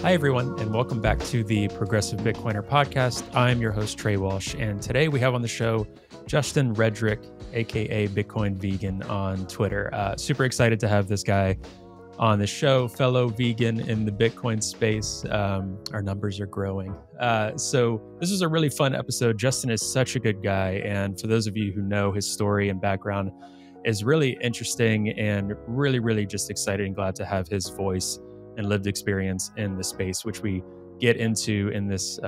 Hi, everyone, and welcome back to the Progressive Bitcoiner podcast. I'm your host, Trey Walsh, and today we have on the show Justin Rhedrick, aka Bitcoin Vegan on Twitter. Super excited to have this guy on the show, fellow vegan in the Bitcoin space. Our numbers are growing. So this is a really fun episode. Justin is such a good guy, and for those of you who know his story and background, is really interesting and really just excited and glad to have his voice and lived experience in the space, which we get into in this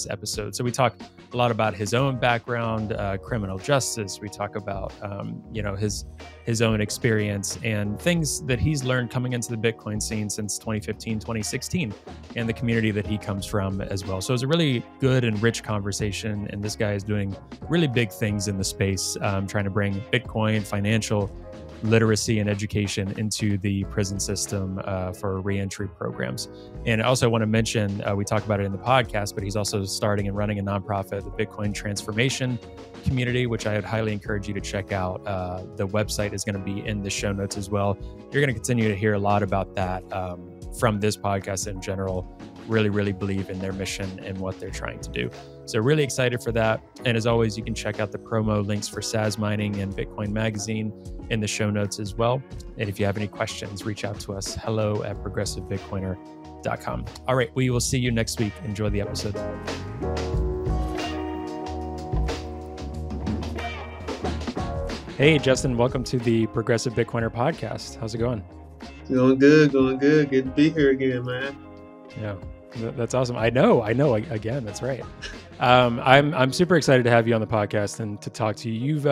episode. So we talk a lot about his own background, criminal justice. We talk about his own experience and things that he's learned coming into the Bitcoin scene since 2015, 2016, and the community that he comes from as well. So it's a really good and rich conversation. And this guy is doing really big things in the space, trying to bring Bitcoin, financial literacy and education into the prison system for reentry programs. And I also want to mention, we talk about it in the podcast, but he's also starting and running a nonprofit, the Bitcoin Transformation Community, which I would highly encourage you to check out. The website is going to be in the show notes as well. You're going to continue to hear a lot about that from this podcast in general. Really believe in their mission and what they're trying to do. So really excited for that. And as always, you can check out the promo links for SAS Mining and Bitcoin Magazine in the show notes as well. And if you have any questions, reach out to us, hello@progressivebitcoiner.com. All right, we will see you next week. Enjoy the episode. Hey, Justin, welcome to the Progressive Bitcoiner podcast. How's it going? Going good. Good to be here again, man. Yeah. That's awesome. I know. Again, that's right. I'm super excited to have you on the podcast and to talk to you. You've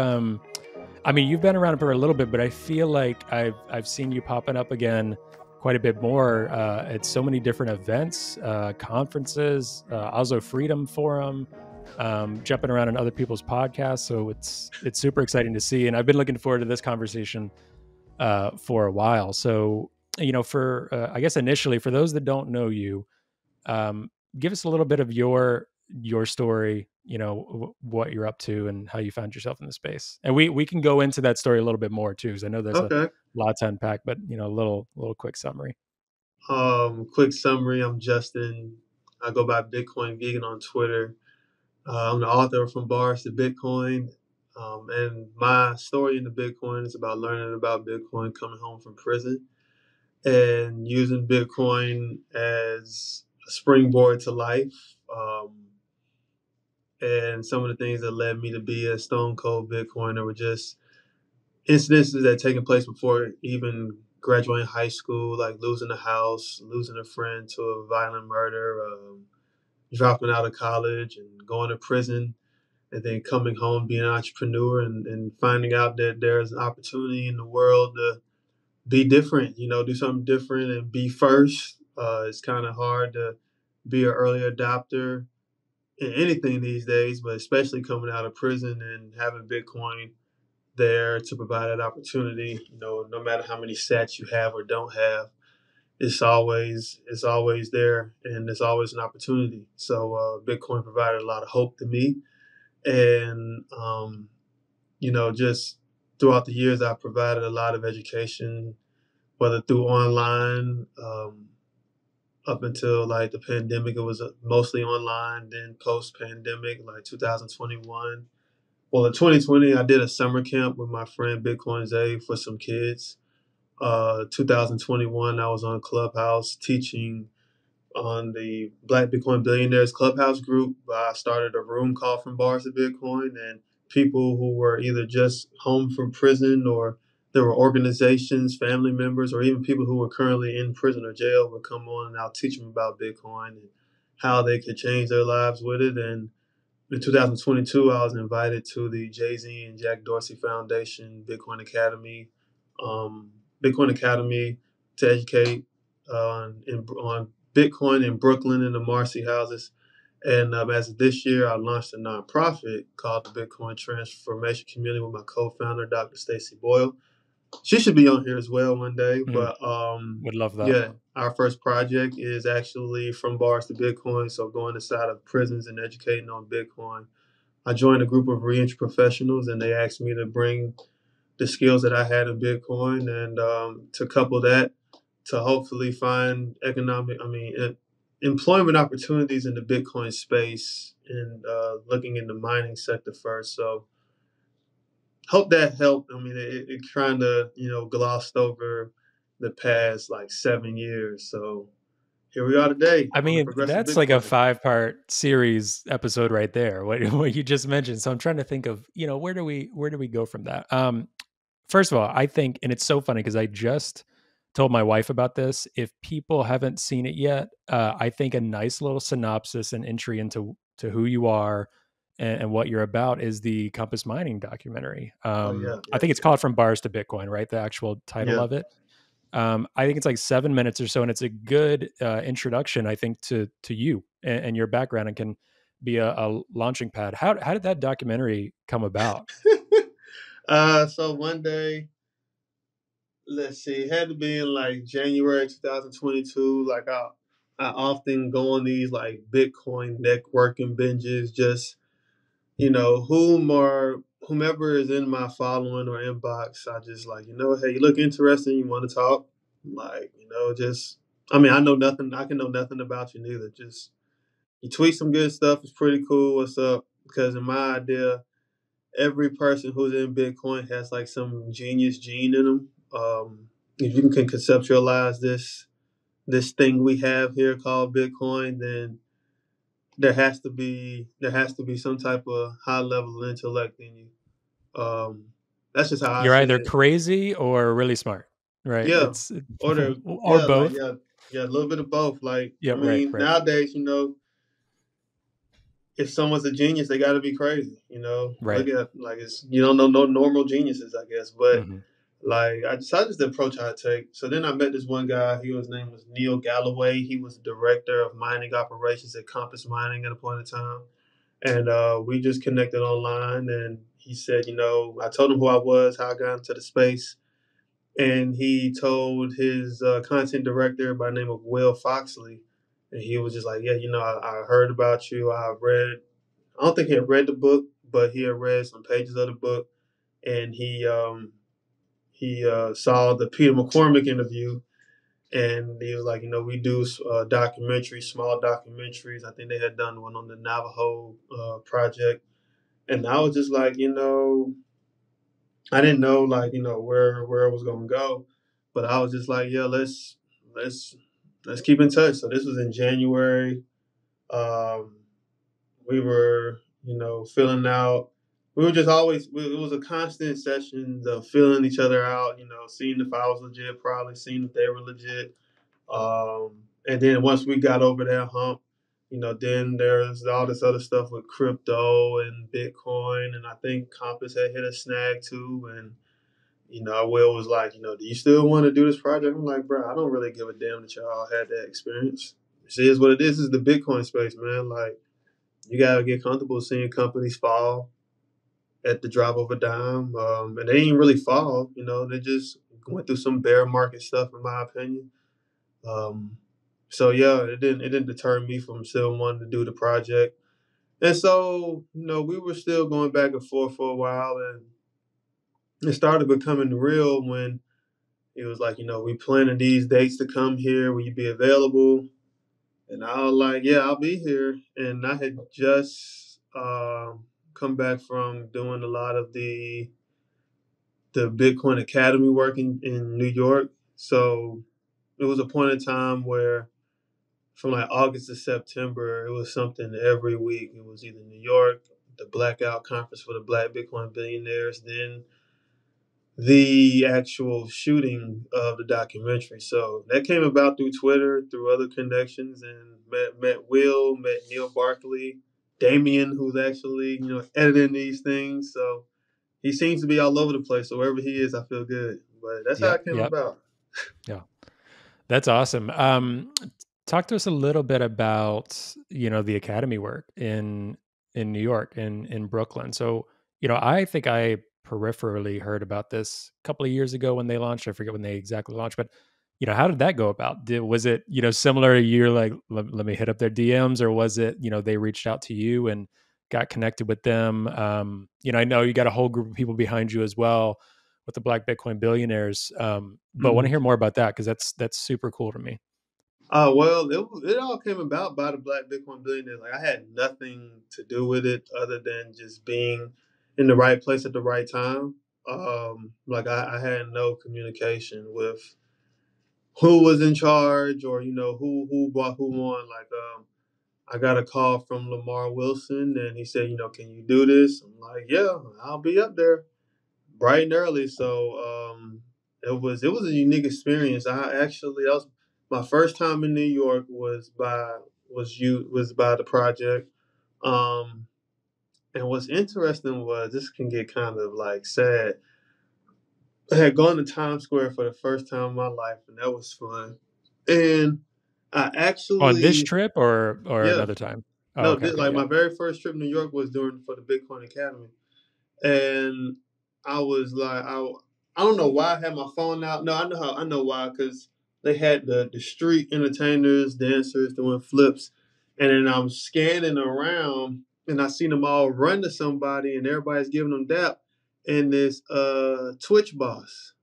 been around for a little bit, but I feel like I've seen you popping up again quite a bit more at so many different events, conferences, Oslo Freedom Forum, jumping around on other people's podcasts. So it's super exciting to see, and I've been looking forward to this conversation for a while. So I guess initially, for those that don't know you, give us a little bit of your story, what you're up to and how you found yourself in the space. And we can go into that story a little bit more too, because I know there's a lot to unpack, but a little quick summary. Quick summary. I'm Justin. I go by Bitcoin Vegan on Twitter. I'm the author From Bars to Bitcoin. And my story in the Bitcoin is about learning about Bitcoin, coming home from prison, and using Bitcoin as a springboard to life. And some of the things that led me to be a stone cold Bitcoiner were just incidences that had taken place before even graduating high school, like losing a house, losing a friend to a violent murder, dropping out of college and going to prison, and then coming home, being an entrepreneur and finding out that there's an opportunity in the world to be different, do something different and be first. It's kind of hard to be an early adopter in anything these days, but especially coming out of prison and having Bitcoin there to provide that opportunity. No matter how many sats you have or don't have, it's always there, and it's always an opportunity. So Bitcoin provided a lot of hope to me, and just throughout the years, I've provided a lot of education, whether through online. Up until like the pandemic, it was mostly online. Then post-pandemic, like 2021. Well, in 2020, I did a summer camp with my friend Bitcoin Zay for some kids. 2021, I was on Clubhouse teaching on the Black Bitcoin Billionaires Clubhouse group. I started a room called From Bars to Bitcoin, and people who were either just home from prison, or there were organizations, family members, or even people who were currently in prison or jail would come on, and I'll teach them about Bitcoin and how they could change their lives with it. And in 2022, I was invited to the Jay-Z and Jack Dorsey Foundation Bitcoin Academy, to educate on Bitcoin in Brooklyn in the Marcy houses. And as of this year, I launched a nonprofit called the Bitcoin Transformation Community with my co-founder, Dr. Stacy Boyle. She should be on here as well one day. But would love that. Yeah, our first project is actually From Bars to Bitcoin. So going inside of prisons and educating on Bitcoin. I joined a group of reentry professionals, and they asked me to bring the skills that I had in Bitcoin and to couple that to hopefully find employment opportunities in the Bitcoin space and looking in the mining sector first. So hope that helped. I mean, it kind of glossed over the past like 7 years. So here we are today I on the mean, Progressive that's like a Bitcoiner. 5-part series episode right there. What you just mentioned. So I'm trying to think of, where do we go from that? First of all, I think, and it's so funny because I just told my wife about this. If people haven't seen it yet, I think a nice little synopsis and entry into who you are and what you're about is the Compass Mining documentary. Oh yeah, I yeah, think it's called From Bars to Bitcoin, right? The actual title yeah. of it. I think it's like 7 minutes or so, and it's a good introduction, I think, to you and your background, and can be a launching pad. How did that documentary come about? So one day, let's see, it had to be in like January 2022. Like I often go on these like Bitcoin networking binges, just whomever is in my following or inbox. I just like, hey, you look interesting, you want to talk? Like, just I mean, I can know nothing about you neither. Just you tweet some good stuff, it's pretty cool. What's up? Because in my idea, every person who's in Bitcoin has like some genius gene in them. If you can conceptualize this thing we have here called Bitcoin, then there has to be some type of high level of intellect in you. That's just how I You're see either it. crazy or really smart, right? Yeah, It's or yeah, like both. yeah, a little bit of both. Like Yeah, I right, mean, right. nowadays, if someone's a genius, they got to be crazy. Look Right. at like it's you don't know no normal geniuses, I guess. But Hmm. like I just the approach I take. So then I met this one guy. His name was Neil Galloway. He was the director of mining operations at Compass Mining at a point in time, and we just connected online. And he said, I told him who I was, how I got into the space, and he told his content director by the name of Will Foxley, and he was just like, yeah, I heard about you. I read. I don't think he had read the book, but he had read some pages of the book, and he saw the Peter McCormick interview, and he was like, we do documentaries, small documentaries. I think they had done one on the Navajo project, and I was just like, I didn't know like where it was gonna go, but I was just like, yeah, let's let's keep in touch. So this was in January. Um, we were filling out. We were just always. It was a constant session of filling each other out. Seeing if I was legit, probably seeing if they were legit. And then once we got over that hump, then there's all this other stuff with crypto and Bitcoin, and I think Compass had hit a snag too. And Will was like, do you still want to do this project? I'm like, bro, I don't really give a damn that y'all had that experience. It is what it is. It's the Bitcoin space, man. Like, you gotta get comfortable seeing companies fall at the drop of a dime, and they didn't really fall. They just went through some bear market stuff, in my opinion. Um, so yeah, it didn't deter me from still wanting to do the project. And so, we were still going back and forth for a while, and it started becoming real when it was like, we planning these dates to come here. Will you be available? And I was like, yeah, I'll be here. And I had just come back from doing a lot of the Bitcoin Academy work in New York. So it was a point in time where from like August to September, it was something every week. It was either New York, the Blackout Conference for the Black Bitcoin Billionaires, then the actual shooting of the documentary. So that came about through Twitter, through other connections, and met Will, met Neil Barkley, Damien, who's actually editing these things. So he seems to be all over the place. So wherever he is, I feel good. But that's how Yep. it came Yep. about. Yeah. That's awesome. Talk to us a little bit about the academy work in New York, in Brooklyn. So I think I peripherally heard about this a couple of years ago when they launched. I forget when they exactly launched, but how did that go about? Was it similar? You're like, let me hit up their DMs, or was it they reached out to you and got connected with them? I know you got a whole group of people behind you as well with the Black Bitcoin Billionaires. But want to Mhm. hear more about that because that's super cool to me. Well, it all came about by the Black Bitcoin Billionaires. Like I had nothing to do with it other than just being in the right place at the right time. Like I had no communication with who was in charge or who bought who on. Like I got a call from Lamar Wilson and he said, can you do this? I'm like, yeah, I'll be up there bright and early. So it was a unique experience. I actually that was my first time in New York was by the project. Um, and what's interesting was this can get kind of like sad. I had gone to Times Square for the first time in my life, and that was fun. And I On this actually, trip or yeah, another time? Oh, no, okay, okay, like yeah. my very first trip to New York was during for the Bitcoin Academy. And I was like, I don't know why I had my phone out. No, I know why, because they had the street entertainers, dancers doing flips, and then I'm scanning around and I seen them all run to somebody and everybody's giving them dap. And this Twitch boss,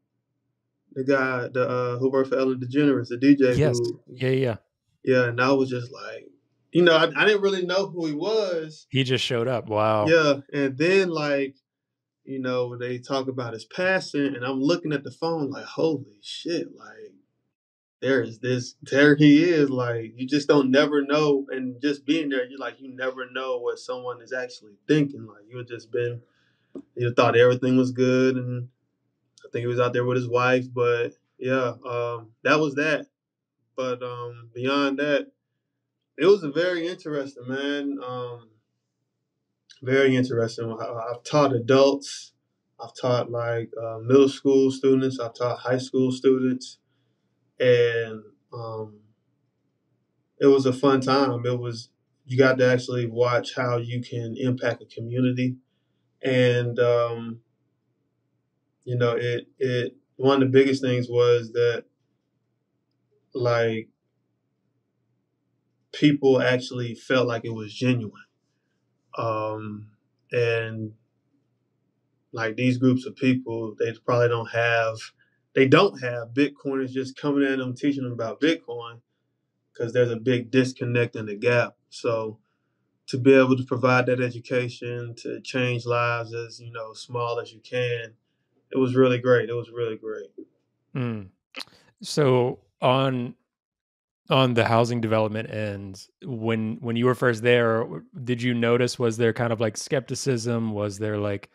the guy who worked for Ellen DeGeneres, the DJ Yes. who, Yeah, yeah, yeah. yeah, and I was just like, I didn't really know who he was. He just showed up. Wow. Yeah, and then like they talk about his passing, and I'm looking at the phone like, holy shit, like there he is. Like you just don't never know, and just being there, you never know what someone is actually thinking. Like you had just been, you thought everything was good, and I think he was out there with his wife, but yeah, that was that. But beyond that, it was a very interesting, man. Very interesting. I've taught adults. I've taught like middle school students. I've taught high school students, and it was a fun time. It was you got to actually watch how you can impact a community, and it one of the biggest things was that like people actually felt like it was genuine, and like these groups of people, they don't have Bitcoiners just coming at them, teaching them about Bitcoin because there's a big disconnect in the gap. So to be able to provide that education to change lives as small as you can, it was really great. It was really great. Mm. So on the housing development end, when you were first there, did you notice, was there kind of like skepticism? Was there like,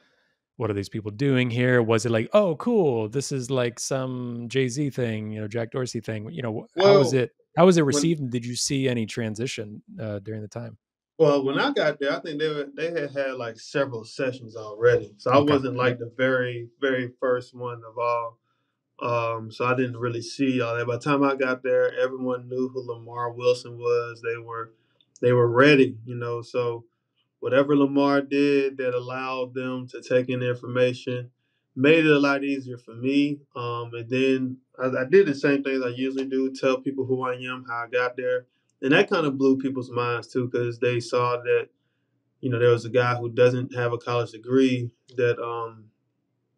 what are these people doing here? Was it like, oh, cool, this is like some Jay-Z thing, Jack Dorsey thing? How was Well, it? How was it when received? And did you see any transition during the time? when I got there, I think they had like several sessions already, so I Okay. wasn't Yeah. like the very very first one of all. So I didn't really see all that. By the time I got there, everyone knew who Lamar Wilson was. They were ready, So whatever Lamar did that allowed them to take in the information made it a lot easier for me. And then I did the same things I usually do: tell people who I am, how I got there, and that kind of blew people's minds too because they saw that there was a guy who doesn't have a college degree that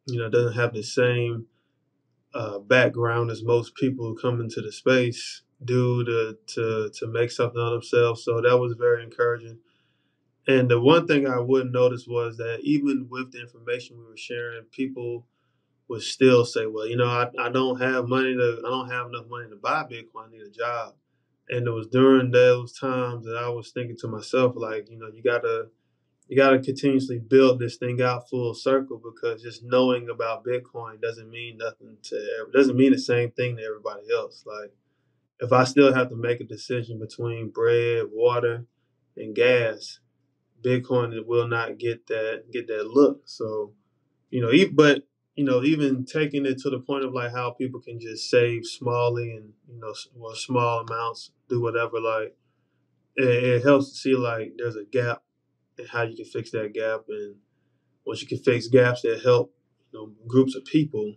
doesn't have the same background as most people who come into the space do to make something of themselves. So that was very encouraging. And the one thing I would notice was that even with the information we were sharing, people would still say, "Well, I don't have money I don't have enough money to buy Bitcoin. I need a job." And it was during those times that I was thinking to myself, like, you gotta continuously build this thing out full circle because just knowing about Bitcoin doesn't mean the same thing to everybody else. Like if I still have to make a decision between bread, water, and gas, Bitcoin will not get that look. So but even taking it to the point of like how people can just save smallly and small amounts, do whatever. Like it helps to see like there's a gap and how you can fix that gap. And once you can fix gaps that help, groups of people,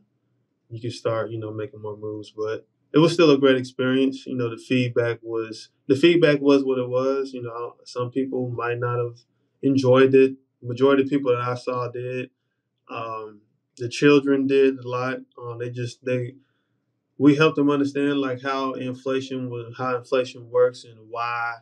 you can start, making more moves. But it was still a great experience. The feedback was what it was. Some people might not have enjoyed it. Majority of people that I saw did. The children did a lot. They we help them understand like how inflation works and why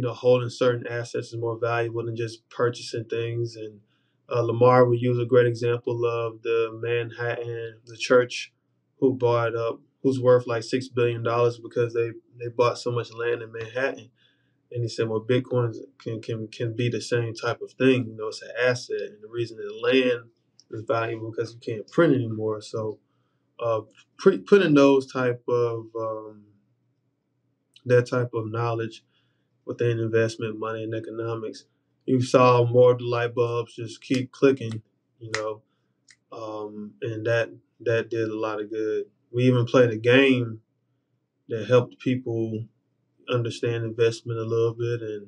holding certain assets is more valuable than just purchasing things. And Lamar would use a great example of the church who bought up, who's worth like $6 billion because they bought so much land in Manhattan. And he said, well, Bitcoin can be the same type of thing. It's an asset, and the reason that land is valuable because you can't print anymore. So, uh, putting that type of knowledge within investment, money, and economics, you saw more of the light bulbs just keep clicking, you know, and that did a lot of good. We even played a game that helped people understand investment a little bit, and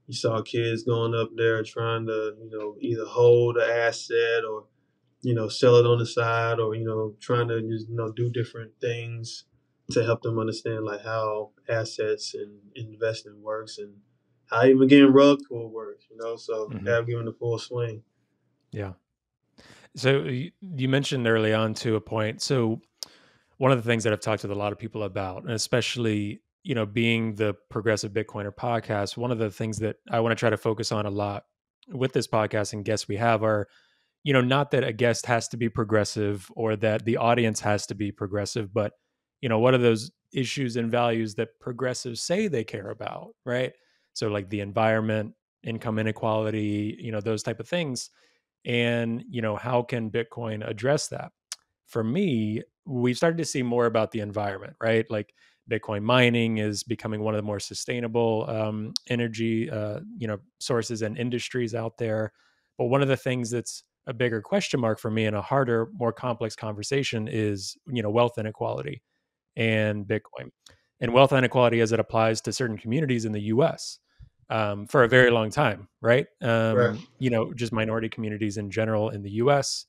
you saw kids going up there trying to, either hold an asset or sell it on the side, or trying to just do different things to help them understand like how assets and investing works and how even getting rug pull works. So Hmm. have given the full swing. Yeah. So you mentioned early on to a point. So one of the things that I've talked to a lot of people about, and especially, being the Progressive Bitcoiner podcast, one of the things that I want to try to focus on a lot with this podcast and guests we have are, not that a guest has to be progressive or that the audience has to be progressive, but, what are those issues and values that progressives say they care about, right? So like the environment, income inequality, those type of things. And, how can Bitcoin address that? For me, we've started to see more about the environment, right? Like Bitcoin mining is becoming one of the more sustainable energy, sources and industries out there. But one of the things that's a bigger question mark for me and a harder, more complex conversation is, wealth inequality and Bitcoin, and wealth inequality as it applies to certain communities in the U.S. For a very long time, right? Right, Just minority communities in general in the U.S.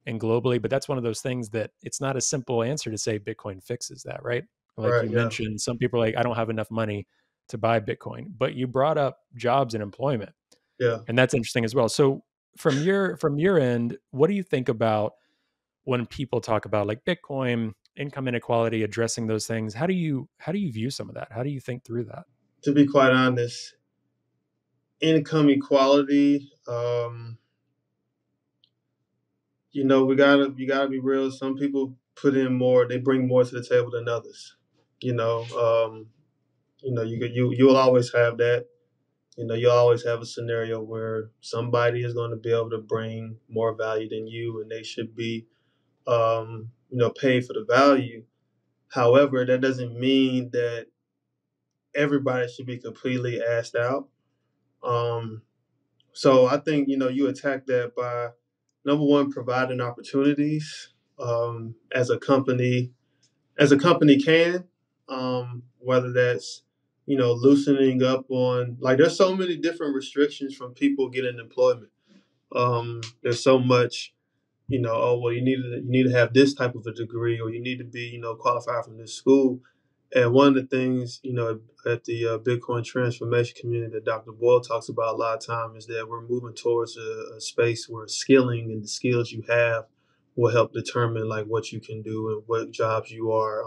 and globally. But that's one of those things that it's not a simple answer to say Bitcoin fixes that, right? Like right, you yeah, mentioned, some people are like, I don't have enough money to buy Bitcoin, but you brought up jobs and employment, yeah. and that's interesting as well. So from your end, what do you think about when people talk about like Bitcoin, income inequality, addressing those things? How do you view some of that? How do you think through that? To be quite honest, income equality. We gotta be real. Some people put in more. They bring more to the table than others. You know, um, you'll always have that. You'll always have a scenario where somebody is going to be able to bring more value than you, and they should be, paid for the value. However, that doesn't mean that everybody should be completely asked out. Um, so I think you attack that by number one, providing opportunities as a company can, whether that's loosening up on, like, there's so many different restrictions from people getting employment. There's so much, oh well, you need to have this type of a degree, or you need to be qualified from this school. And one of the things at the Bitcoin transformation community that Dr. Boyle talks about a lot of time is that we're moving towards a space where skilling and the skills you have will help determine like what you can do and what jobs you are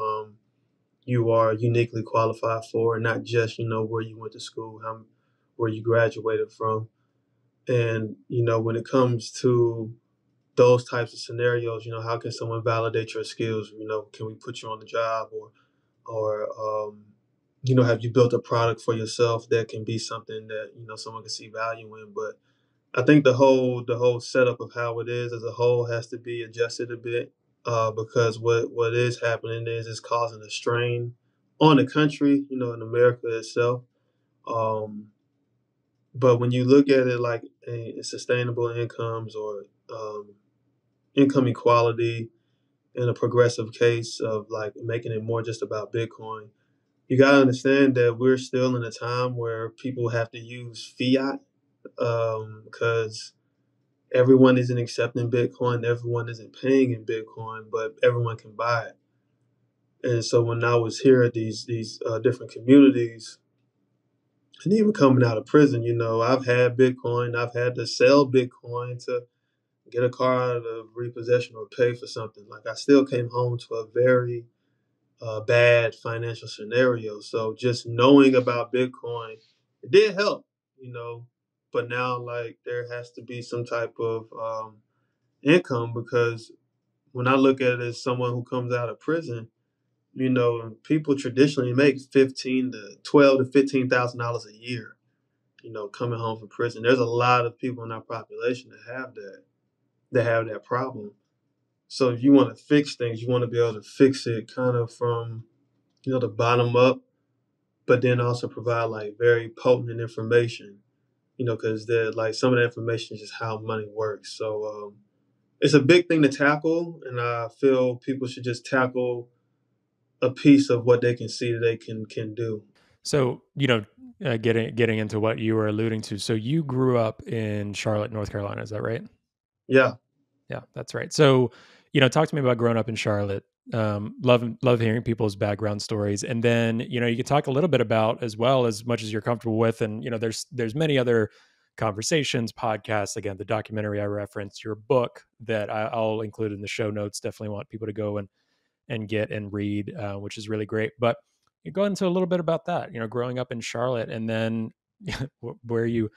uniquely qualified for, and not just where you went to school, where you graduated from. And when it comes to those types of scenarios, how can someone validate your skills? Can we put you on the job, or have you built a product for yourself that can be something that someone can see value in? But I think the whole setup of how it is as a whole has to be adjusted a bit, because what is happening is it's causing a strain on the country, in America itself. Um, but when you look at it like sustainable incomes, or income equality, in a progressive case of like making it more just about Bitcoin, you got to understand that we're still in a time where people have to use fiat, because everyone isn't accepting Bitcoin, everyone isn't paying in Bitcoin, but everyone can buy it. And so when I was here at these different communities, and even coming out of prison, I've had Bitcoin, I've had to sell Bitcoin to get a car out of repossession or pay for something. Like, I still came home to a very bad financial scenarios. So just knowing about Bitcoin, it did help, but now like there has to be some type of income, because when I look at it as someone who comes out of prison, people traditionally make 15 to 12 to $15,000 a year, coming home from prison. There's a lot of people in our population that have that problem. So if you want to fix things, you want to be able to fix it kind of from, the bottom up, but then also provide like very potent information, because like some of the information is just how money works. So it's a big thing to tackle, and I feel people should just tackle a piece of what they can see that they can do. So, getting into what you were alluding to. So you grew up in Charlotte, North Carolina, is that right? Yeah. Yeah, that's right. So, talk to me about growing up in Charlotte. Love hearing people's background stories, and then you could talk a little bit about, as well, as much as you're comfortable with, and there's many other conversations, podcasts. Again, the documentary I referenced, your book that I'll include in the show notes. Definitely want people to go and get and read, which is really great. But you go into a little bit about that. Growing up in Charlotte, and then where you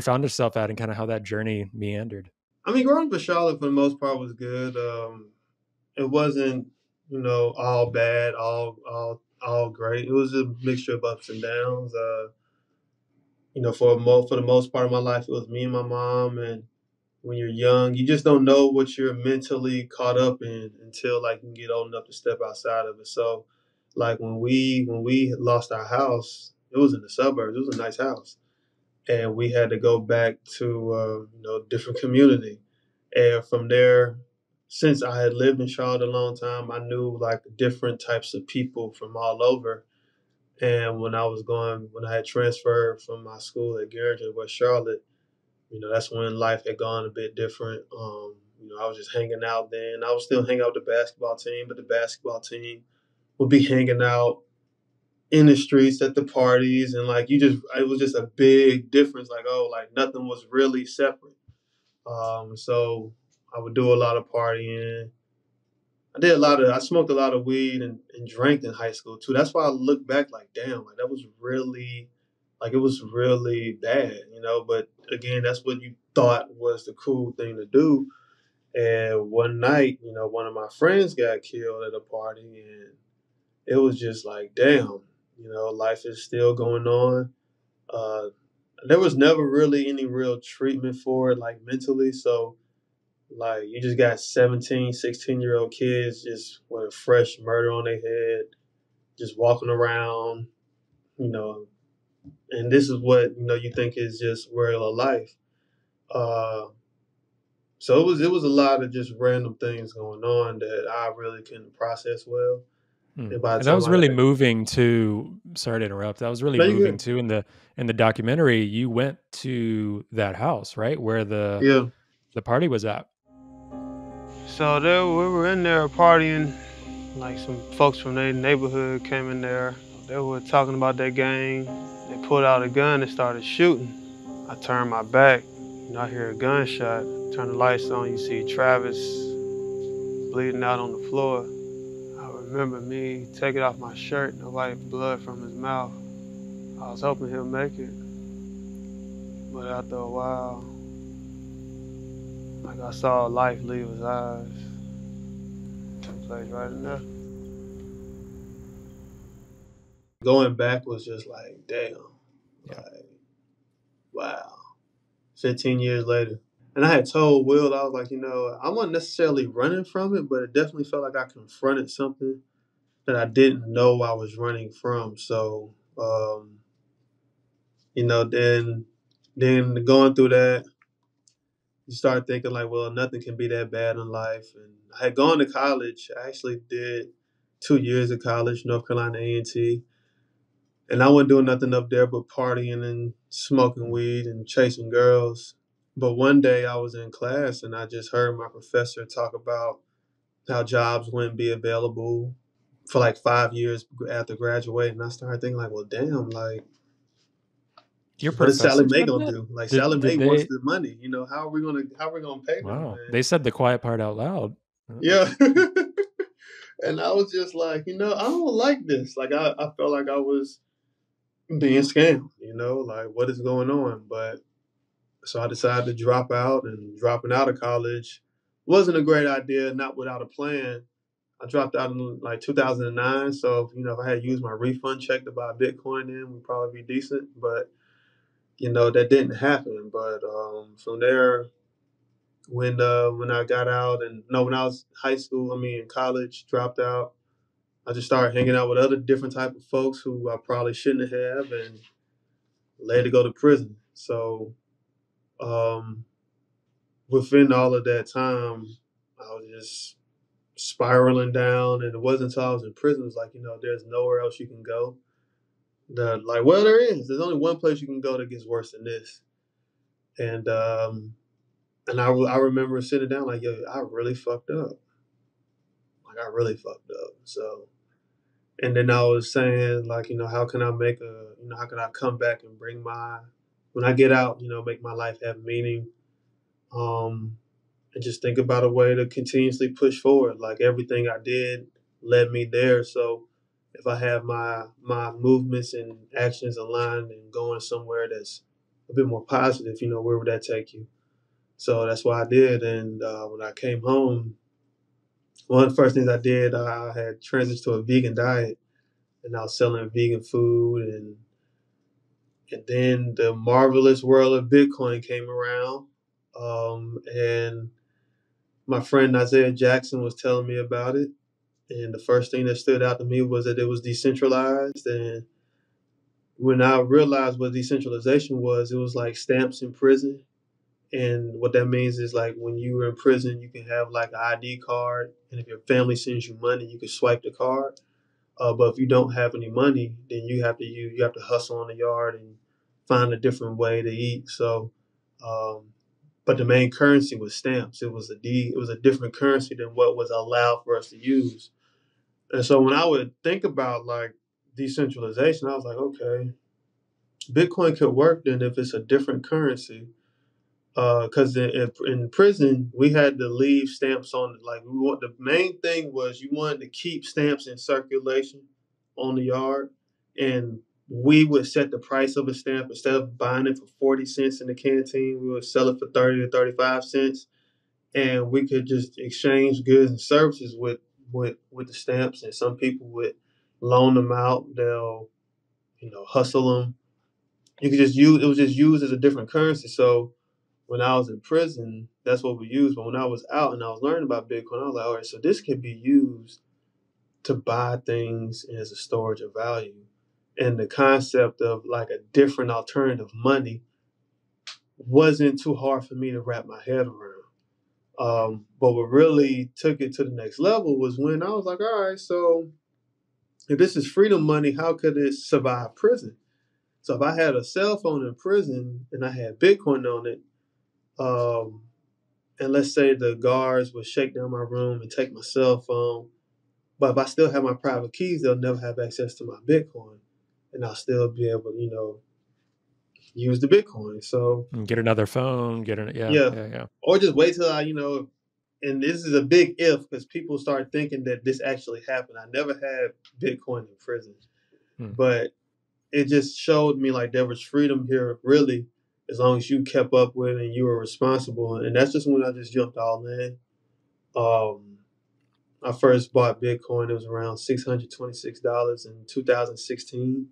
found yourself at, and kind of how that journey meandered. I mean, growing up in Charlotte for the most part was good. It wasn't, all bad, all great. It was a mixture of ups and downs. For the most part of my life, it was me and my mom. And when you're young, you just don't know what you're mentally caught up in until like you get old enough to step outside of it. So, like when we lost our house, it was in the suburbs. It was a nice house, and we had to go back to different community. And from there, since I had lived in Charlotte a long time, I knew like different types of people from all over. And when I had transferred from my school at Garrett in West Charlotte, that's when life had gone a bit different. I was just hanging out then. I was still hanging out with the basketball team, but the basketball team would be hanging out in the streets at the parties, and like it was just a big difference. Like, oh, like nothing was really separate. So I would do a lot of partying. I smoked a lot of weed and drank in high school too. That's why I look back like, damn, like that was really, like it was really bad, But again, that's what you thought was the cool thing to do. And one night, one of my friends got killed at a party, and it was just like, damn, life is still going on. Uh, there was never really any real treatment for it, like mentally. So like you just got 17, 16-year-old kids just with a fresh murder on their head, just walking around, you know, and this is what, you think is just real life. Uh, so it was a lot of just random things going on that I really couldn't process well. And by the And that time was I really got, moving too. Sorry to interrupt. That was really no, you moving good. too. In the documentary, you went to that house, right, where Yeah. the party was at. So there we were in there partying, like some folks from their neighborhood came in there. They were talking about their gang. They pulled out a gun and started shooting. I turned my back, I hear a gunshot. Turn the lights on, you see Travis bleeding out on the floor. I remember me taking off my shirt and wipe blood from his mouth. I was hoping he'll make it, but after a while, like I saw life leave his eyes. Took place right in there. Going back was just like, damn, Yeah. like, wow. 15 years later. And I had told Will, I was like, I wasn't necessarily running from it, but it definitely felt like I confronted something that I didn't know I was running from. So, then going through that, you start thinking like, well, nothing can be that bad in life. And I had gone to college. I actually did 2 years of college, North Carolina A&T. And I wasn't doing nothing up there but partying and smoking weed and chasing girls. But one day I was in class and I just heard my professor talk about how jobs wouldn't be available for like 5 years after graduating. And I started thinking like, well, damn, like, Your what is Sally professor Mae said gonna that? do? Like Sally Did Mae wants they? the money. How are we gonna pay them? Wow, And they said the quiet part out loud. yeah. And I was just like, I don't like this. Like, I felt like I was being scammed, like what is going on? But so I decided to drop out, and dropping out of college wasn't a great idea, not without a plan. I dropped out in like 2009. So, if I had used my refund check to buy Bitcoin then, we'd probably be decent. But, that didn't happen. But from there, when I got out and no, when I was in college, dropped out, I just started hanging out with other different type of folks who I probably shouldn't have, and later go to prison. So um, within all of that time, I was just spiraling down, and it wasn't until I was in prison, it was like, there's nowhere else you can go. Well, there is. There's only one place you can go that gets worse than this. And I remember sitting down like, yo, I really fucked up. Like, I really fucked up. So, and then I was saying, like, how can I how can I come back and when I get out, make my life have meaning, and just think about a way to continuously push forward. Like, everything I did led me there. So if I have my movements and actions aligned and going somewhere that's a bit more positive, where would that take you? So that's what I did. And when I came home, one of the first things I did, I had transitioned to a vegan diet, and I was selling vegan food, and then the marvelous world of Bitcoin came around, and my friend Ishai Jackson was telling me about it, and the first thing that stood out to me was that it was decentralized. And when I realized what decentralization was, it was like stamps in prison. And what that means is, like, when you were in prison, you can have like an ID card, and if your family sends you money, you can swipe the card. But if you don't have any money, then you have to hustle in the yard and find a different way to eat. So, but the main currency was stamps. It was a different currency than what was allowed for us to use. And so when I would think about like decentralization, I was like, okay, Bitcoin could work then if it's a different currency. Because in prison we had to leave stamps on. Like, the main thing was you wanted to keep stamps in circulation on the yard, and we would set the price of a stamp. Instead of buying it for 40 cents in the canteen, we would sell it for 30 to 35 cents, and we could just exchange goods and services with the stamps. And some people would loan them out. They'll hustle them. You could just use It was just used as a different currency. So when I was in prison, that's what we used. But when I was out and I was learning about Bitcoin, I was like, all right, so this can be used to buy things as a storage of value. And the concept of like a different alternative money wasn't too hard for me to wrap my head around. But what really took it to the next level was when I was like, all right, so if this is freedom money, how could it survive prison? So if I had a cell phone in prison and I had Bitcoin on it, um, and let's say the guards would shake down my room and take my cell phone, but if I still have my private keys, they'll never have access to my Bitcoin, and I'll still be able to, use the Bitcoin. So Get another phone, yeah, yeah, yeah, yeah. or just wait till and this is a big if, because people start thinking that this actually happened. I never had Bitcoin in prison, but it just showed me like there was freedom here, really, as long as you kept up with it and you were responsible. And that's just when I just jumped all in. I first bought Bitcoin. It was around $626 in 2016.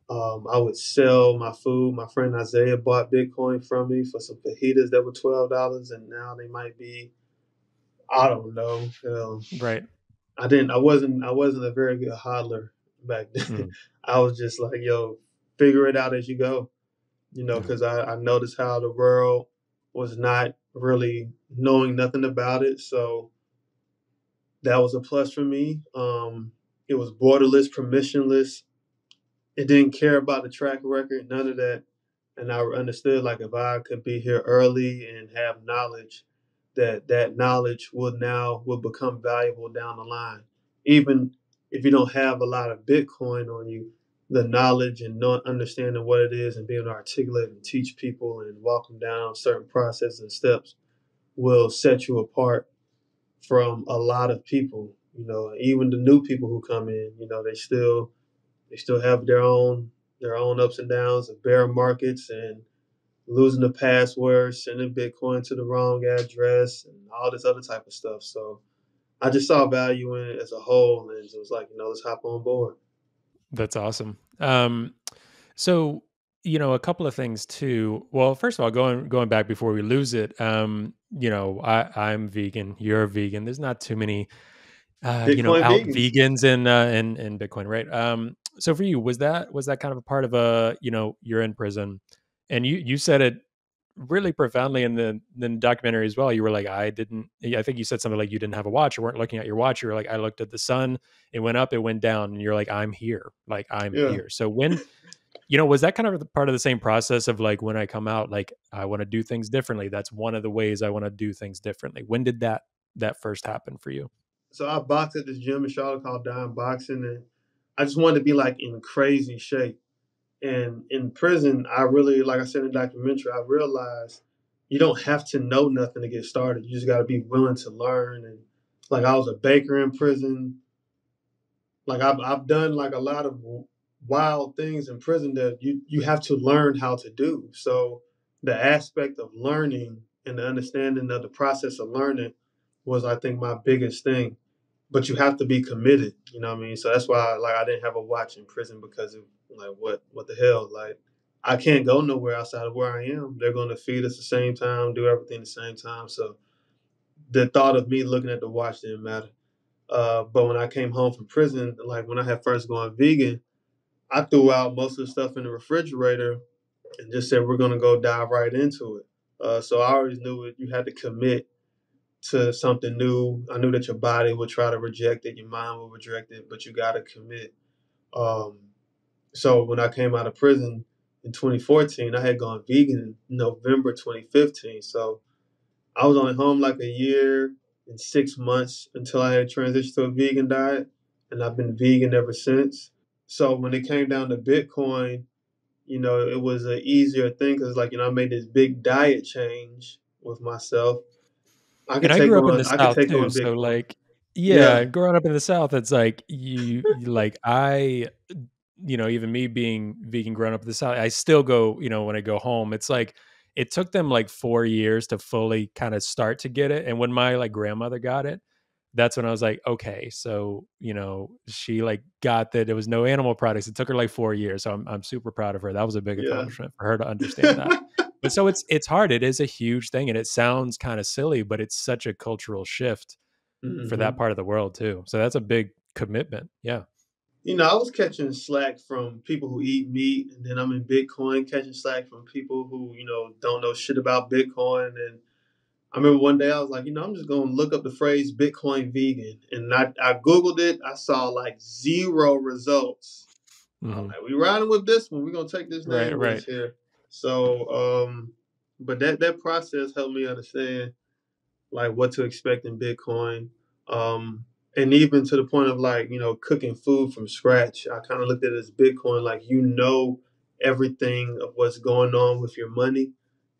I would sell my food. My friend Isaiah bought Bitcoin from me for some fajitas that were $12, and now they might be, I don't know. Right. I wasn't a very good hodler back then. I was just like, yo, figure it out as you go, because I noticed how the world was not really knowing nothing about it. So that was a plus for me. It was borderless, permissionless. It didn't care about the track record, none of that. And I understood, like, if I could be here early and have knowledge, that knowledge would become valuable down the line. Even if you don't have a lot of Bitcoin on you, the knowledge and not understanding what it is and being able to articulate and teach people and walk them down certain processes and steps will set you apart from a lot of people. Even the new people who come in, they still have their own ups and downs of bear markets and losing the password, sending Bitcoin to the wrong address, and all this other type of stuff. So I just saw value in it as a whole, and it was like, let's hop on board. That's awesome. So, a couple of things too. Well, first of all, going back before we lose it, I'm vegan, you're vegan. There's not too many Bitcoin out vegans. vegans in Bitcoin, right? So for you, was that kind of a part of you're in prison, and you said it really profoundly in the documentary as well. You were like, I think you said something like you didn't have a watch, you weren't looking at your watch. You were like, I looked at the sun, it went up, it went down, and you're like, I'm here, like I'm Yeah. here. So when was that kind of the part of the same process of like, when I come out, like I want to do things differently? That's one of the ways I want to do things differently. When did that first happen for you? So I boxed at this gym in Charlotte called Dime Boxing, and I just wanted to be like in crazy shape. And in prison, I really, like I said in the documentary, I realized you don't have to know nothing to get started. You just got to be willing to learn. And like I was a baker in prison. Like I've done like a lot of wild things in prison that you have to learn how to do. So the aspect of learning and the understanding of the process of learning was, I think, my biggest thing. But you have to be committed. You know what I mean? So that's why like I didn't have a watch in prison, because of like what the hell? Like I can't go nowhere outside of where I am. They're gonna feed us the same time, do everything the same time. So the thought of me looking at the watch didn't matter. But when I came home from prison, like when I had first gone vegan, I threw out most of the stuff in the refrigerator and just said we're gonna go dive right into it. So I always knew it. You had to commit to something new. I knew that your body would try to reject it, your mind would reject it, but you got to commit. Um, so when I came out of prison in 2014, I had gone vegan in November 2015. So I was only home like a year and 6 months until I had transitioned to a vegan diet, and I've been vegan ever since. So when it came down to Bitcoin, it was an easier thing because, like, I made this big diet change with myself. I could And I take grew up in on the I could South take too, on so, Bitcoin. like, yeah, Yeah. growing up in the South, it's like like, even me being vegan growing up in the South, I still go, when I go home, it's like, it took them, like, 4 years to fully kinda start to get it, and when my, like, grandmother got it, that's when I was like, "Okay, so, she, like, got that there was no animal products." It took her, like, 4 years, so I'm super proud of her. That was a big Yeah. accomplishment for her to understand that. But so it's hard. It is a huge thing, and it sounds kinda silly, but it's such a cultural shift for that hmm part of the world too. So that's a big commitment. Yeah. I was catching slack from people who eat meat, and then I'm in Bitcoin catching slack from people who, don't know shit about Bitcoin. And I remember one day I was like, I'm just going to look up the phrase Bitcoin vegan. And I Googled it. I saw like zero results. I was Mhm. like, we riding with this one. We're going to take this Right, name right. risk here. So, but that process helped me understand like what to expect in Bitcoin. Um, and even to the point of like, cooking food from scratch. I kind of looked at it as Bitcoin, like, everything of what's going on with your money.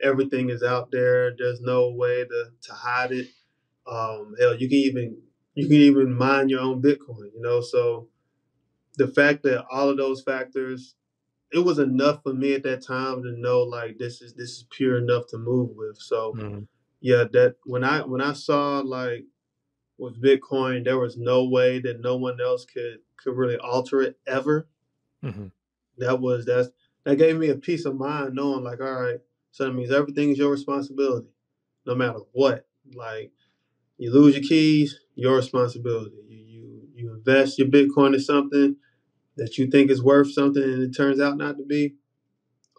Everything is out there. There's no way to hide it. Hell, you can even mine your own Bitcoin, So the fact that all of those factors, it was enough for me at that time to know like this is pure enough to move with. So Mhm. yeah, that when I saw like with Bitcoin, there was no way that no one else could really alter it ever. Mhm. That gave me a peace of mind knowing like, all right, so that means everything is your responsibility, no matter what. Like you lose your keys, your responsibility. You invest your Bitcoin in something that you think is worth something and it turns out not to be,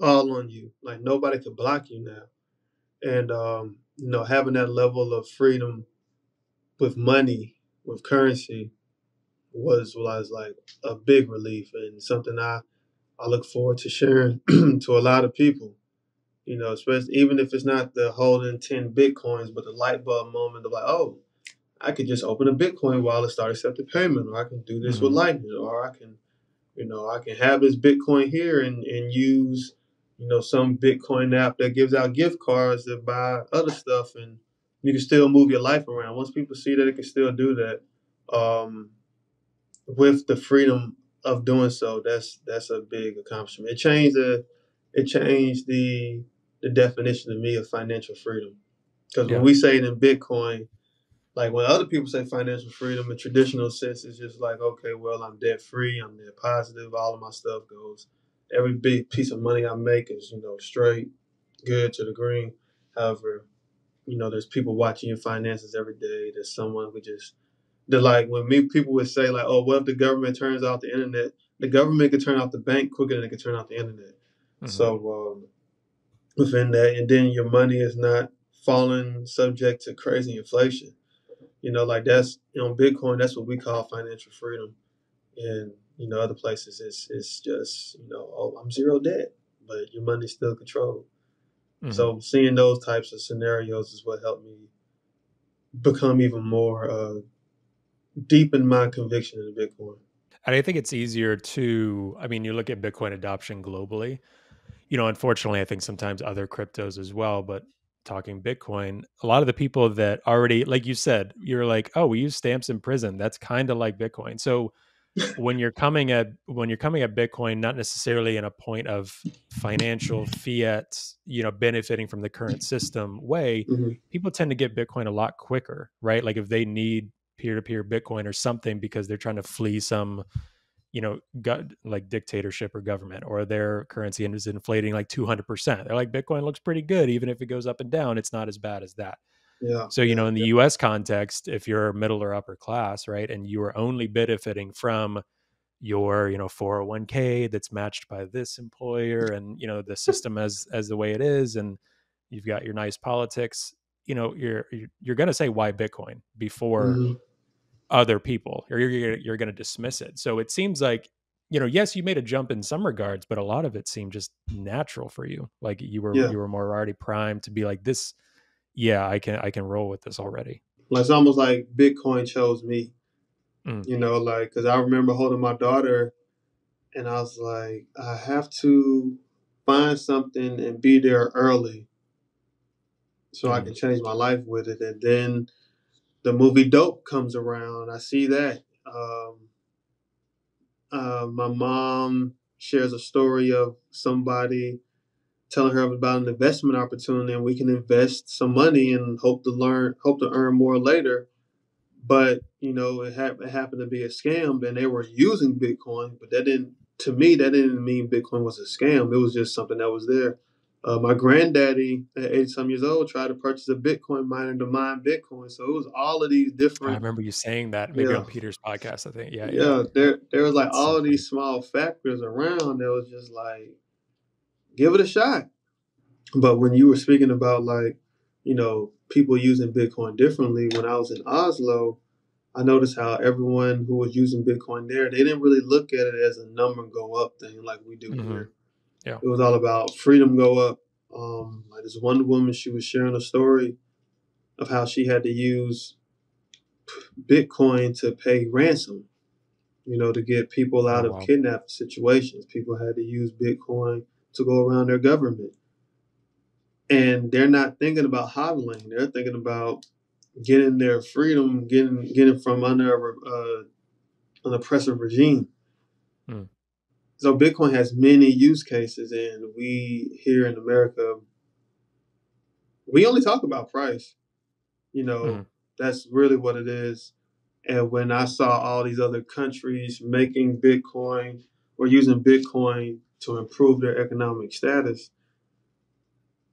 all on you. Like nobody could block you now. And having that level of freedom with money, with currency, was like a big relief and something I look forward to sharing to a lot of people. Especially even if it's not the holding 10 bitcoins, but the light bulb moment of like, oh, I could just open a Bitcoin wallet, start accepting payment, or I can do this with Mhm. Lightning, or I can have this Bitcoin here and use, some Bitcoin app that gives out gift cards to buy other stuff, and you can still move your life around. Once people see that it can still do that, um, with the freedom of doing so, that's a big accomplishment. It changed the definition to me of financial freedom. Because when Yeah. we say it in Bitcoin, like when other people say financial freedom in traditional sense, it's just like, okay, well, I'm debt free, I'm debt positive, all of my stuff goes. Every big piece of money I make is, straight, good to the green. However, there's people watching your finances every day. There's someone who just like when people would say like, oh, what if the government turns off the internet? The government could turn off the bank quicker than it could turn off the internet. Hmm. So within that, and then your money is not falling subject to crazy inflation. Like that's Bitcoin. That's what we call financial freedom. And other places it's just oh, I'm zero debt, but your money's still controlled. Hmm. So seeing those types of scenarios is what helped me become even more deep in my conviction in Bitcoin. And I think it's easier to, I mean, you look at Bitcoin adoption globally, unfortunately, I think sometimes other cryptos as well, but talking Bitcoin, a lot of the people that already, like you said, you're like, oh, we use stamps in prison. That's kind of like Bitcoin. So when you're coming at Bitcoin, not necessarily in a point of financial fiat, benefiting from the current system way, Hmm. people tend to get Bitcoin a lot quicker, right? Like if they need peer-to-peer Bitcoin or something because they're trying to flee some, like dictatorship or government, or their currency is inflating like 200%. They're like, Bitcoin looks pretty good. Even if it goes up and down, it's not as bad as that. Yeah, So, yeah, in the US context, if you're middle or upper class, right, and you are only benefiting from your 401k that's matched by this employer, and the system as the way it is, and you've got your nice politics, you're going to say why Bitcoin before hmm other people, or you're going to dismiss it. So it seems like, yes, you made a jump in some regards, but a lot of it seemed just natural for you. Like you were yeah. you were more already primed to be like this. Yeah, I can roll with this already. Like it's almost like Bitcoin chose me. Mm, Like because I remember holding my daughter, and I was like, I have to find something and be there early so I can mm, change my life with it. And then the movie Dope comes around. I see that. My mom shares a story of somebody telling her about an investment opportunity, and we can invest some money and hope to earn more later. But it happened to be a scam, and they were using Bitcoin, but to me, that didn't mean Bitcoin was a scam. It was just something that was there. My granddaddy at 80 some years old tried to purchase a Bitcoin miner to mine Bitcoin. So it was all of these I different, remember you saying that maybe yeah, on Peter's podcast. I think, yeah, yeah, yeah. yeah. There was like It's so all of funny. these small factors around that was just like, give it a shot. But when you were speaking about like, people using Bitcoin differently, when I was in Oslo, I noticed how everyone who was using Bitcoin there, they didn't really look at it as a number go up thing like we do Hmm. here. Yeah. It was all about freedom go up. Like this one woman, she was sharing a story of how she had to use Bitcoin to pay ransom, to get people Oh out of wow. kidnapping situations. People had to use Bitcoin to go around their government. And they're not thinking about hodling. They're thinking about getting their freedom, getting from under an oppressive regime. Mm, So Bitcoin has many use cases, and we here in America, we only talk about price. You know, mm, that's really what it is. And when I saw all these other countries making Bitcoin or using Bitcoin to improve their economic status,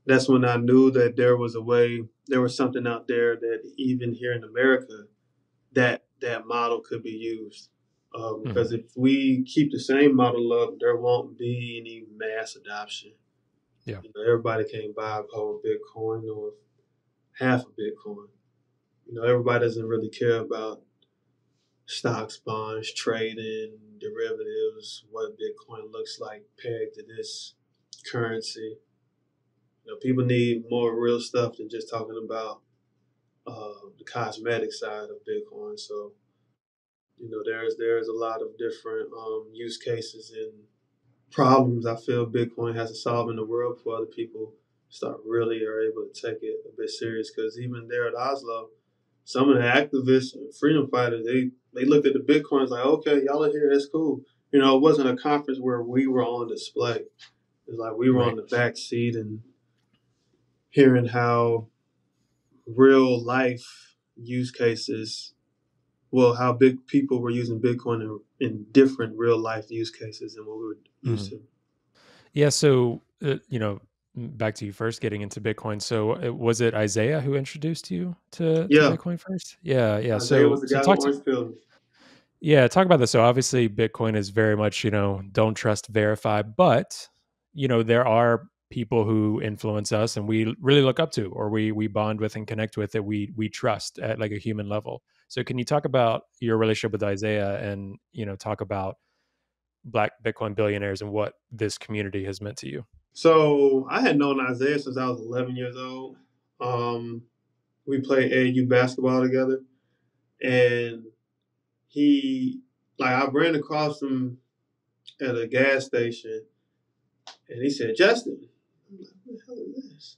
that's when I knew that there was something out there that even here in America, that model could be used. Because mhm. if we keep the same model up, there won't be any mass adoption. Yeah. Everybody can't buy a whole Bitcoin or half a Bitcoin. Everybody doesn't really care about stocks, bonds, trading, derivatives, what Bitcoin looks like pegged to this currency. People need more real stuff than just talking about the cosmetic side of Bitcoin. So, there's a lot of different use cases and problems I feel Bitcoin has to solve in the world before other people start really are able to take it a bit serious. Because even there at Oslo, some of the activists and freedom fighters, they looked at the Bitcoins like, okay, y'all are here, that's cool. It wasn't a conference where we were on display. It was like we were Right. on the back seat and hearing how real life use cases, well, how big people were using Bitcoin in different real life use cases than what we were used Mhm. to. Yeah. So, back to you first getting into Bitcoin. So, was it Isaiah who introduced you to Yeah, Bitcoin first? Yeah. Yeah. Isaiah was the So guy with talk to orange pillars. Yeah, talk about this. So obviously Bitcoin is very much, don't trust, verify, but there are people who influence us and we really look up to, or we bond with and connect with, that we trust at like a human level. So can you talk about your relationship with Isaiah and, talk about Black Bitcoin Billionaires and what this community has meant to you? So I had known Isaiah since I was 11 years old. Um, we played AAU basketball together, and he, like, I ran across him at a gas station, and he said, "Justin," I'm like, "What the hell is this?"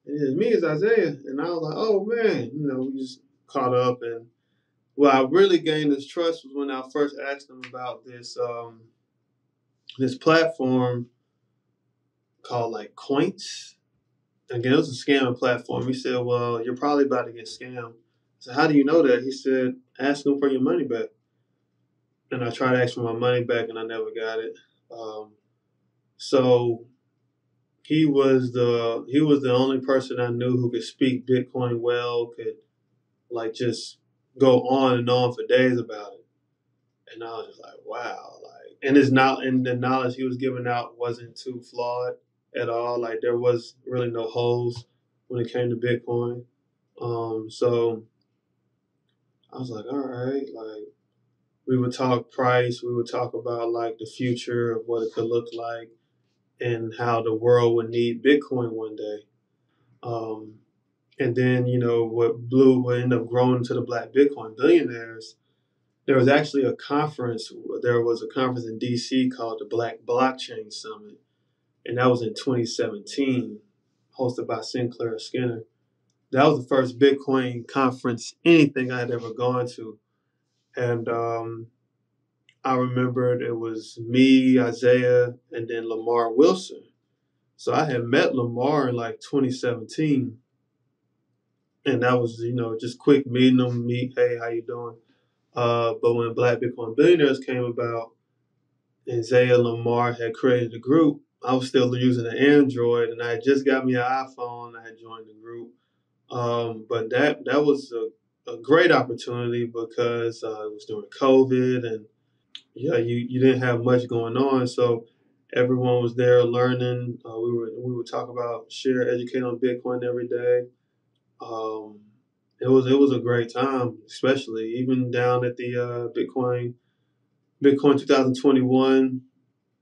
And it's me, it's Isaiah, and I was like, "Oh man," we just caught up, and well, I really gained his trust was when I first asked him about this platform called like Coins. Again, it was a scamming platform. He said, "Well, you're probably about to get scammed." So how do you know that? He said, "Ask them for your money back." And I tried to ask for my money back, and I never got it. So he was the only person I knew who could speak Bitcoin well, could like just go on and on for days about it. And I was just like, wow, like, and it's not, and the knowledge he was giving out wasn't too flawed at all. Like there was really no holes when it came to Bitcoin. So I was like, all right, like we would talk price, we would talk about like the future of what it could look like and how the world would need Bitcoin one day. Um, and then, what ended up growing to the Black Bitcoin Billionaires, there was actually a conference, there was a conference in DC called the Black Blockchain Summit. And that was in 2017, hosted by Sinclair Skinner. That was the first Bitcoin conference, anything I had ever gone to. And I remembered it was me, Isaiah, and then Lamar Wilson. So I had met Lamar in like 2017, and that was just quick meeting him, hey, how you doing? But when Black Bitcoin Billionaires came about, and Isaiah Lamar had created the group, I was still using an Android, and I had just got me an iPhone. I had joined the group, but that was a great opportunity because it was during COVID, and yeah, you didn't have much going on, so everyone was there learning. We would talk about share, educate on Bitcoin every day. Um, it was a great time, especially even down at the Bitcoin 2021.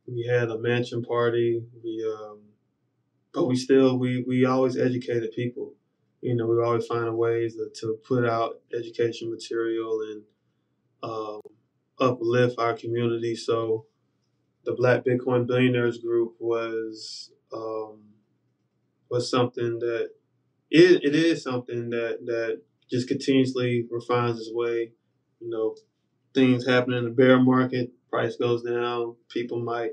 We had a mansion party. But we always educated people. We always find ways to put out education material and um, uplift our community. So the Black Bitcoin Billionaires group was something that it is something that just continuously refines its way. You know, things happen in the bear market, price goes down, people might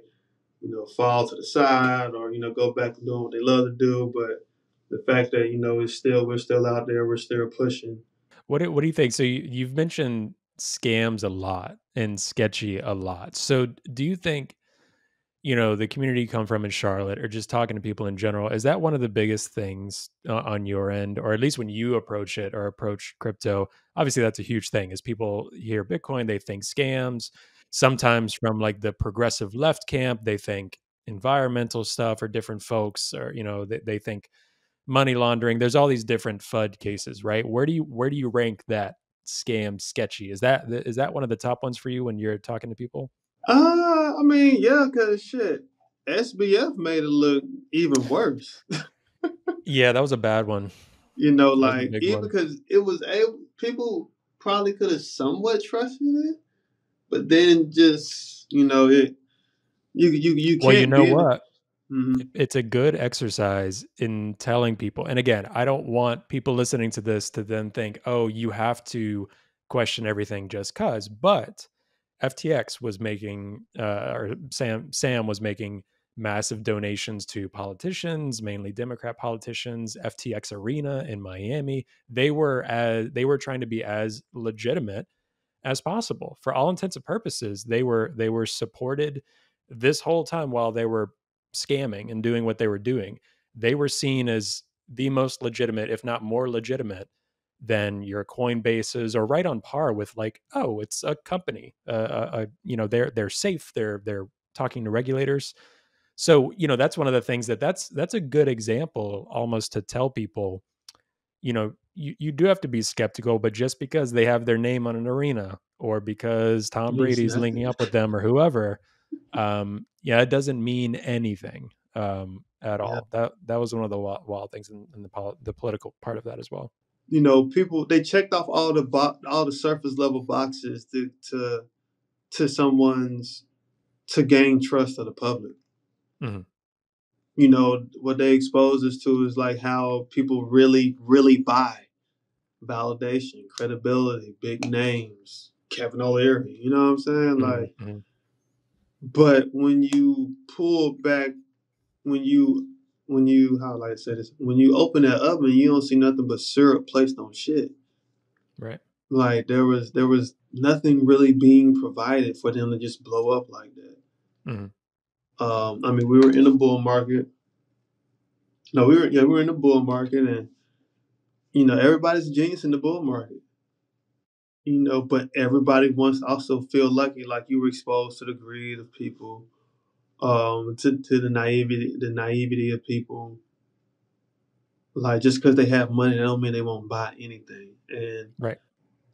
fall to the side or go back to doing what they love to do. But the fact that we're still out there, we're still pushing. What do you think? So you've mentioned scams a lot and sketchy a lot. So do you think, the community you come from in Charlotte, or just talking to people in general, is that one of the biggest things on your end, or at least when you approach it or approach crypto? Obviously, that's a huge thing. As people hear Bitcoin, they think scams. Sometimes from like the progressive left camp, they think environmental stuff, or different folks, or they think money laundering. There's all these different FUD cases, right? Where do you rank that scam sketchy? Is that one of the top ones for you when you're talking to people? I mean, yeah, cause shit, SBF made it look even worse. Yeah, that was a bad one. That was a Like big even one. because it was able, people probably could have somewhat trusted it, but then just it you Well, you can't know be in the. what? it's a good exercise in telling people. And again, I don't want people listening to this to then think, oh, you have to question everything just cause. But FTX was making, or Sam was making massive donations to politicians, mainly Democrat politicians. FTX Arena in Miami, they were trying to be as legitimate as possible. For all intents and purposes, they were supported this whole time while they were scamming and doing what they were doing. They were seen as the most legitimate, if not more legitimate than your Coinbases, or right on par with, like, oh, it's a company. They're safe. They're talking to regulators. So that's one of the things that's a good example, almost, to tell people, you do have to be skeptical, but just because they have their name on an arena, or because Tom Means Brady's linking nothing. up with them, or whoever, it doesn't mean anything at Yeah. all. That was one of the wild things in the political part of that as well. People, they checked off all the surface level boxes to someone's to gain trust of the public. Mm-hmm. What they expose us to is like how people really, really buy validation, credibility, big names, Kevin O'Leary. You know what I'm saying? Like, Mm-hmm. but when you pull back, when you how like I say this, when you open that oven, you don't see nothing but syrup placed on shit. Right. Like there was nothing really being provided for them to just blow up like that. Mm-hmm. I mean, we were in a bull market. No, we were in the bull market, and everybody's a genius in the bull market. But everybody wants to also feel lucky, like you were exposed to the greed of people, to the naivety of people. Like just because they have money, that don't mean they won't buy anything. And Right.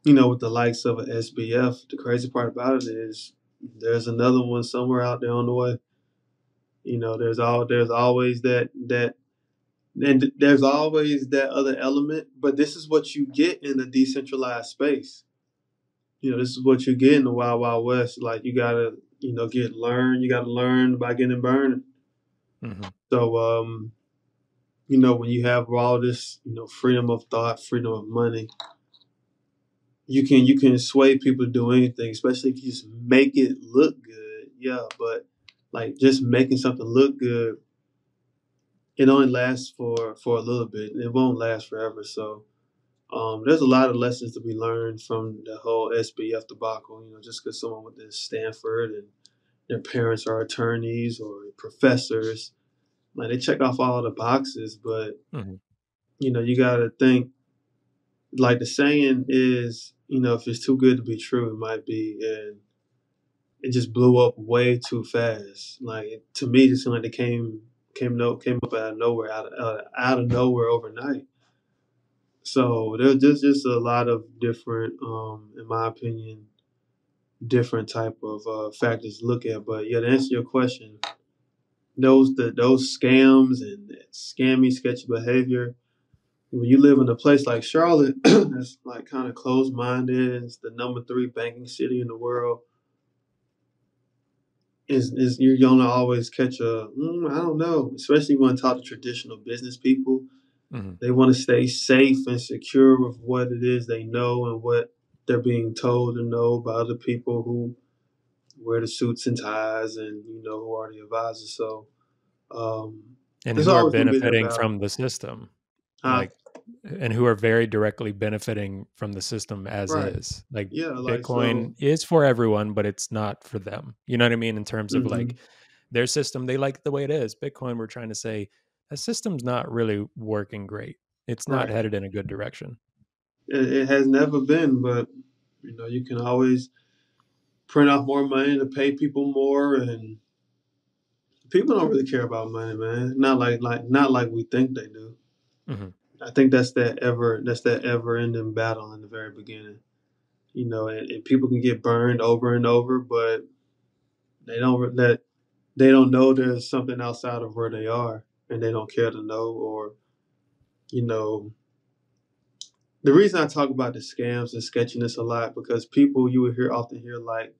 with the likes of an SBF, the crazy part about it is there's another one somewhere out there on the way. There's always that and there's always that other element, but this is what you get in the decentralized space. This is what you get in the Wild Wild West. Like you gotta, you gotta learn by getting burned. Mm-hmm. So, when you have all this, freedom of thought, freedom of money, you can sway people to do anything, especially if you just make it look good. Yeah, but like just making something look good, it only lasts for a little bit. It won't last forever. So there's a lot of lessons to be learned from the whole SBF debacle. Just because someone went to Stanford and their parents are attorneys or professors, like they check off all the boxes, but Mm-hmm. you got to think, like the saying is, if it's too good to be true, it might be, and it just blew up way too fast. Like to me, it seemed like they came up out of nowhere, out of nowhere overnight. So there's just a lot of different, in my opinion, different type of factors to look at. But yeah, to answer your question, those scams and that scammy, sketchy behavior. When you live in a place like Charlotte, that's like kind of closed minded, it's the number 3 banking city in the world. Is you're gonna always catch I don't know, especially when I talk to traditional business people. Mm-hmm. They want to stay safe and secure with what it is they know and what they're being told to know by other people who wear the suits and ties and who are the advisors. So And there's who are always going to be that benefiting battle. from the system, Huh? like, and who are very directly benefiting from the system as Right. is. Like, Yeah. Like Bitcoin so. is for everyone, but it's not for them. You know what I mean? In terms of hmm like their system, they like the way it is. Bitcoin, we're trying to say that system's not really working great. It's not Right. headed in a good direction. It has never been, but you can always print off more money to pay people more, and people don't really care about money, man. Not like we think they do. Mm-hmm. I think that's that ever ending battle in the very beginning. And people can get burned over and over, but they don't know there's something outside of where they are, and they don't care to know. Or you know, the reason I talk about the scams and sketchiness a lot because people you would often hear like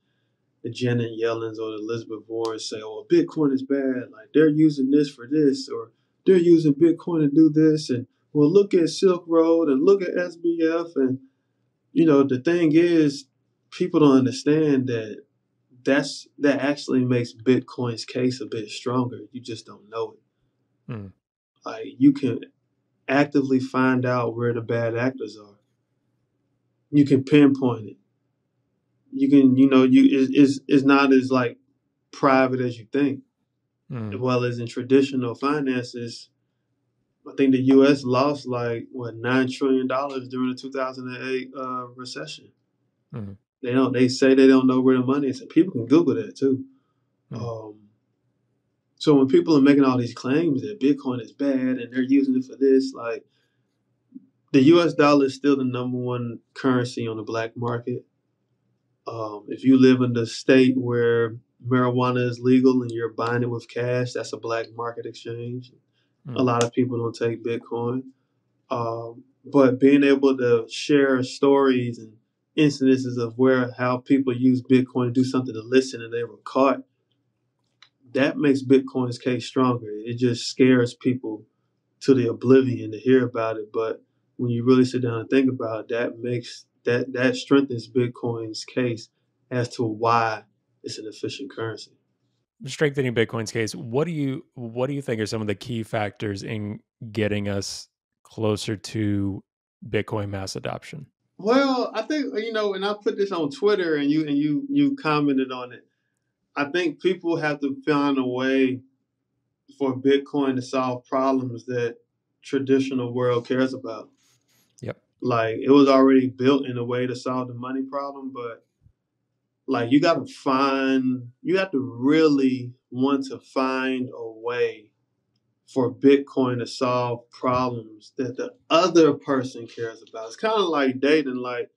the Janet Yellens or the Elizabeth Warrens say, "Oh, Bitcoin is bad. Like they're using this for this, or they're using Bitcoin to do this." And well, look at Silk Road and look at SBF. And the thing is, people don't understand that that actually makes Bitcoin's case a bit stronger. You just don't know it. Mm. Like you can actively find out where the bad actors are. You can pinpoint it. You can, it's not as like private as you think. Well as in traditional finances, I think the U.S. lost like $9 trillion during the 2008 recession. Mm. They say they don't know where the money is, and people can Google that too. So when people are making all these claims that Bitcoin is bad and they're using it for this, like the U.S. dollar is still the number one currency on the black market. If you live in the state where marijuana is legal and you're buying it with cash, that's a black market exchange. A lot of people don't take Bitcoin. But being able to share stories and incidences of how people use Bitcoin to do something illicit and they were caught, that makes Bitcoin's case stronger. It just scares people to the oblivion to hear about it. But when you really sit down and think about it, that strengthens Bitcoin's case as to why it's an efficient currency. Strengthening Bitcoin's case, what do you think are some of the key factors in getting us closer to Bitcoin mass adoption? Well, I think and I put this on Twitter, and you commented on it. I think people have to find a way for Bitcoin to solve problems that traditional world cares about. Yep. Like it was already built in a way to solve the money problem, but like you have to really want to find a way for Bitcoin to solve problems that the other person cares about. It's kind of like dating. Like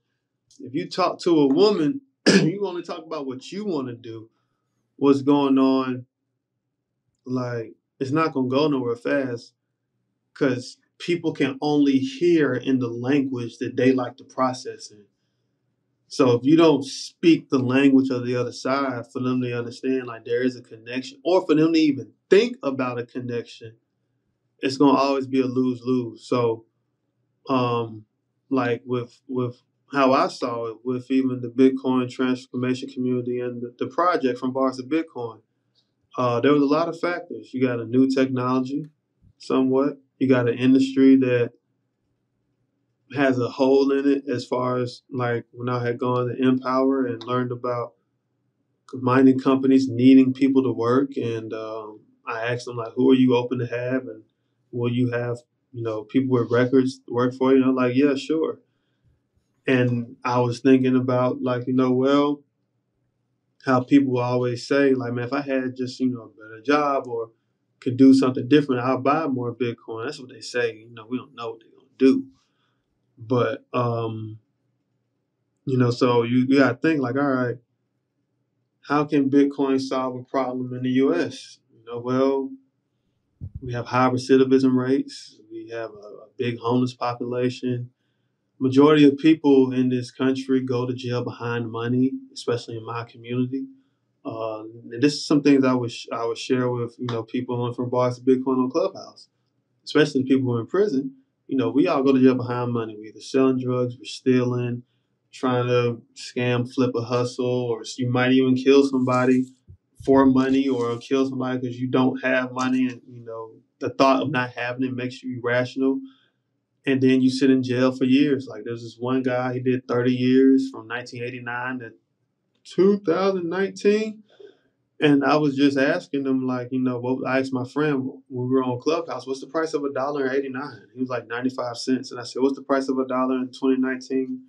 if you talk to a woman, you only talk about what you want to do, what's going on. Like it's not gonna go nowhere fast because people can only hear in the language that they like to process in. So if you don't speak the language of the other side for them to understand like there is a connection, or for them to even think about a connection, it's gonna always be a lose-lose. So like with how I saw it with even the Bitcoin transformation community and the project from Bars of Bitcoin, there was a lot of factors. You got a new technology, somewhat. You got an industry that has a hole in it as far as like when I had gone to Empower and learned about mining companies needing people to work, and I asked them like, who are you open to have, and will you have people with records work for you? And I'm like, yeah, sure. And I was thinking about like well, how people always say like, man, if I had just a better job or could do something different, I'll buy more Bitcoin. That's what they say. We don't know what they're gonna do, but so you got to think like, all right, how can Bitcoin solve a problem in the U.S.? Well, we have high recidivism rates. We have a big homeless population. Majority of people in this country go to jail behind money, especially in my community. And this is some things I would share with people from Bars to Bitcoin on Clubhouse, especially the people who are in prison. We all go to jail behind money. We're either selling drugs, we're stealing, trying to scam, flip a hustle, or you might even kill somebody for money or kill somebody because you don't have money, and the thought of not having it makes you irrational. And then you sit in jail for years. Like there's this one guy, he did 30 years from 1989 to 2019. And I was just asking them, like, I asked my friend when we were on Clubhouse, what's the price of $1.89? He was like 95 cents. And I said, what's the price of $1 in 2019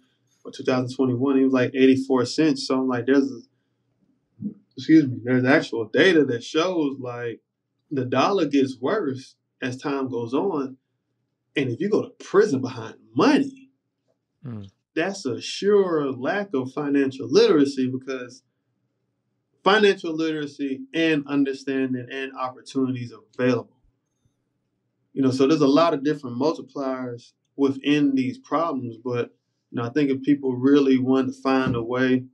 or 2021? He was like 84 cents. So I'm like, there's actual data that shows like the dollar gets worse as time goes on. And if you go to prison behind money, that's a sure lack of financial literacy, because financial literacy and understanding and opportunities are available. So there's a lot of different multipliers within these problems, but I think if people really want to find a way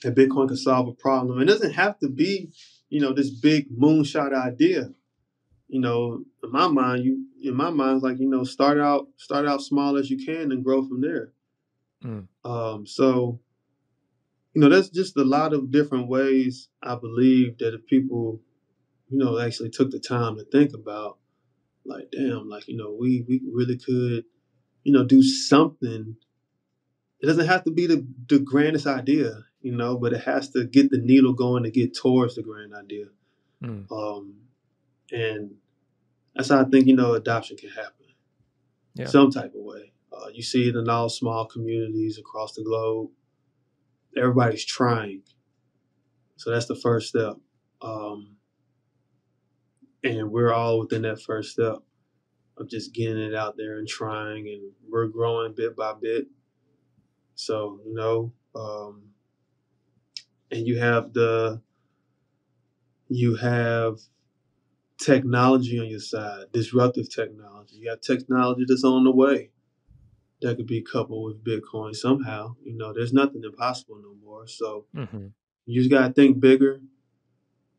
that Bitcoin could solve a problem. It doesn't have to be, this big moonshot idea. In my mind, it's like, start out small as you can and grow from there. So, that's just a lot of different ways I believe that if people, actually took the time to think about, like, damn, like, we really could, do something. It doesn't have to be the grandest idea, but it has to get the needle going to get towards the grand idea. And that's how I think, adoption can happen. Yeah. Some type of way. You see it in all small communities across the globe. Everybody's trying. So that's the first step. And we're all within that first step of just getting it out there and trying, and we're growing bit by bit. So, and you have technology on your side, disruptive technology. You have technology that's on the way that could be coupled with Bitcoin somehow. There's nothing impossible no more. So you just got to think bigger,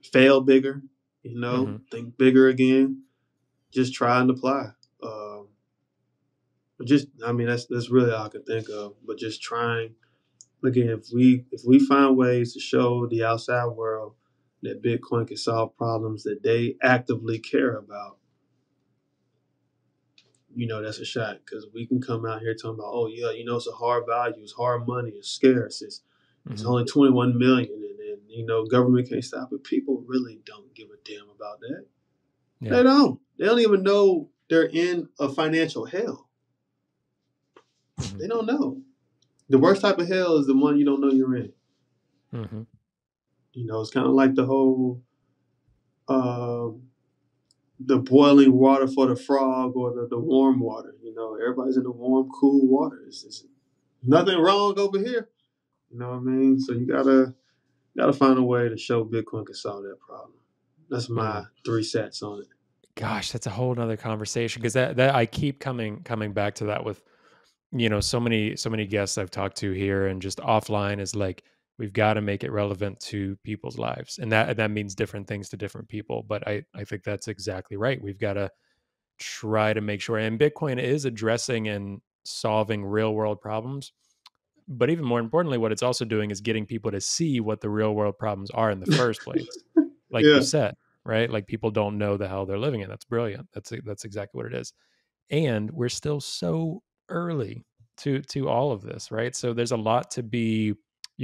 fail bigger, think bigger again, just try and apply. That's really all I can think of, but just trying. Again, if we find ways to show the outside world that Bitcoin can solve problems that they actively care about, that's a shot, because we can come out here talking about, oh yeah, it's a hard value, it's hard money, it's scarce, it's only 21 million, and government can't stop it. People really don't give a damn about that. Yeah. They don't even know they're in a financial hell. They don't know. The worst type of hell is the one you don't know you're in. It's kind of like the whole the boiling water for the frog, or the warm water. Everybody's in the warm, cool water. It's nothing wrong over here. You know what I mean? So you gotta find a way to show Bitcoin can solve that problem. That's my 3 cents on it. Gosh, that's a whole nother conversation, because that I keep coming back to that with, so many guests I've talked to here and just offline, is like, we've got to make it relevant to people's lives. And that means different things to different people. But I think that's exactly right. We've got to try to make sure, and Bitcoin is addressing and solving real world problems. But even more importantly, what it's also doing is getting people to see what the real world problems are in the first place. Like you said, right? Like, people don't know the hell they're living in. That's brilliant. That's exactly what it is. And we're still so early to all of this, right? So there's a lot to be,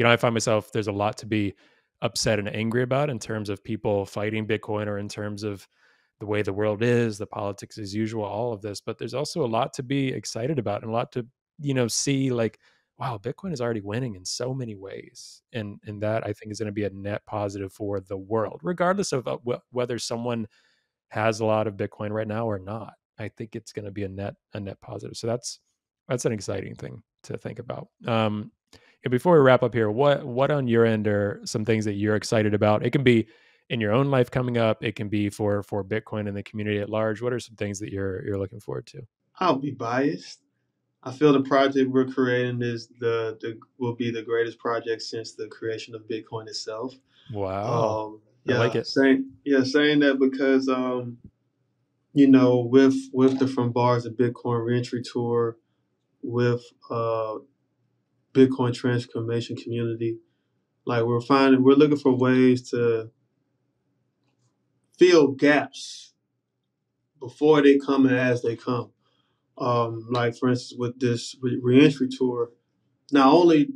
I find myself, there's a lot to be upset and angry about in terms of people fighting Bitcoin, or in terms of the way the world is, the politics as usual, all of this. But there's also a lot to be excited about, and a lot to, see, like, wow, Bitcoin is already winning in so many ways. And that, I think, is going to be a net positive for the world, regardless of whether someone has a lot of Bitcoin right now or not. I think it's going to be a net positive. So that's an exciting thing to think about. And before we wrap up here, what on your end are some things that you're excited about? It can be in your own life coming up. It can be for Bitcoin and the community at large. What are some things that you're looking forward to? I'll be biased. I feel the project we're creating is will be the greatest project since the creation of Bitcoin itself. Wow. I like it. Saying that because with the From Bars to Bitcoin reentry tour, with Bitcoin transformation community, like, we're looking for ways to fill gaps before they come and as they come. Like, for instance, with this reentry tour, not only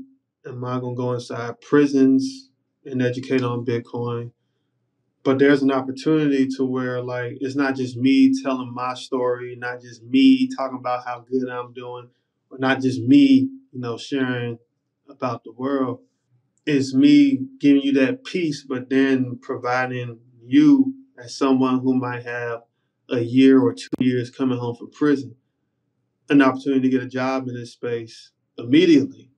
am I going to go inside prisons and educate on Bitcoin, but there's an opportunity to where, like, it's not just me telling my story, not just me talking about how good I'm doing, or not just me, sharing about the world. It's me giving you that piece, but then providing you, as someone who might have a year or 2 years coming home from prison, an opportunity to get a job in this space immediately.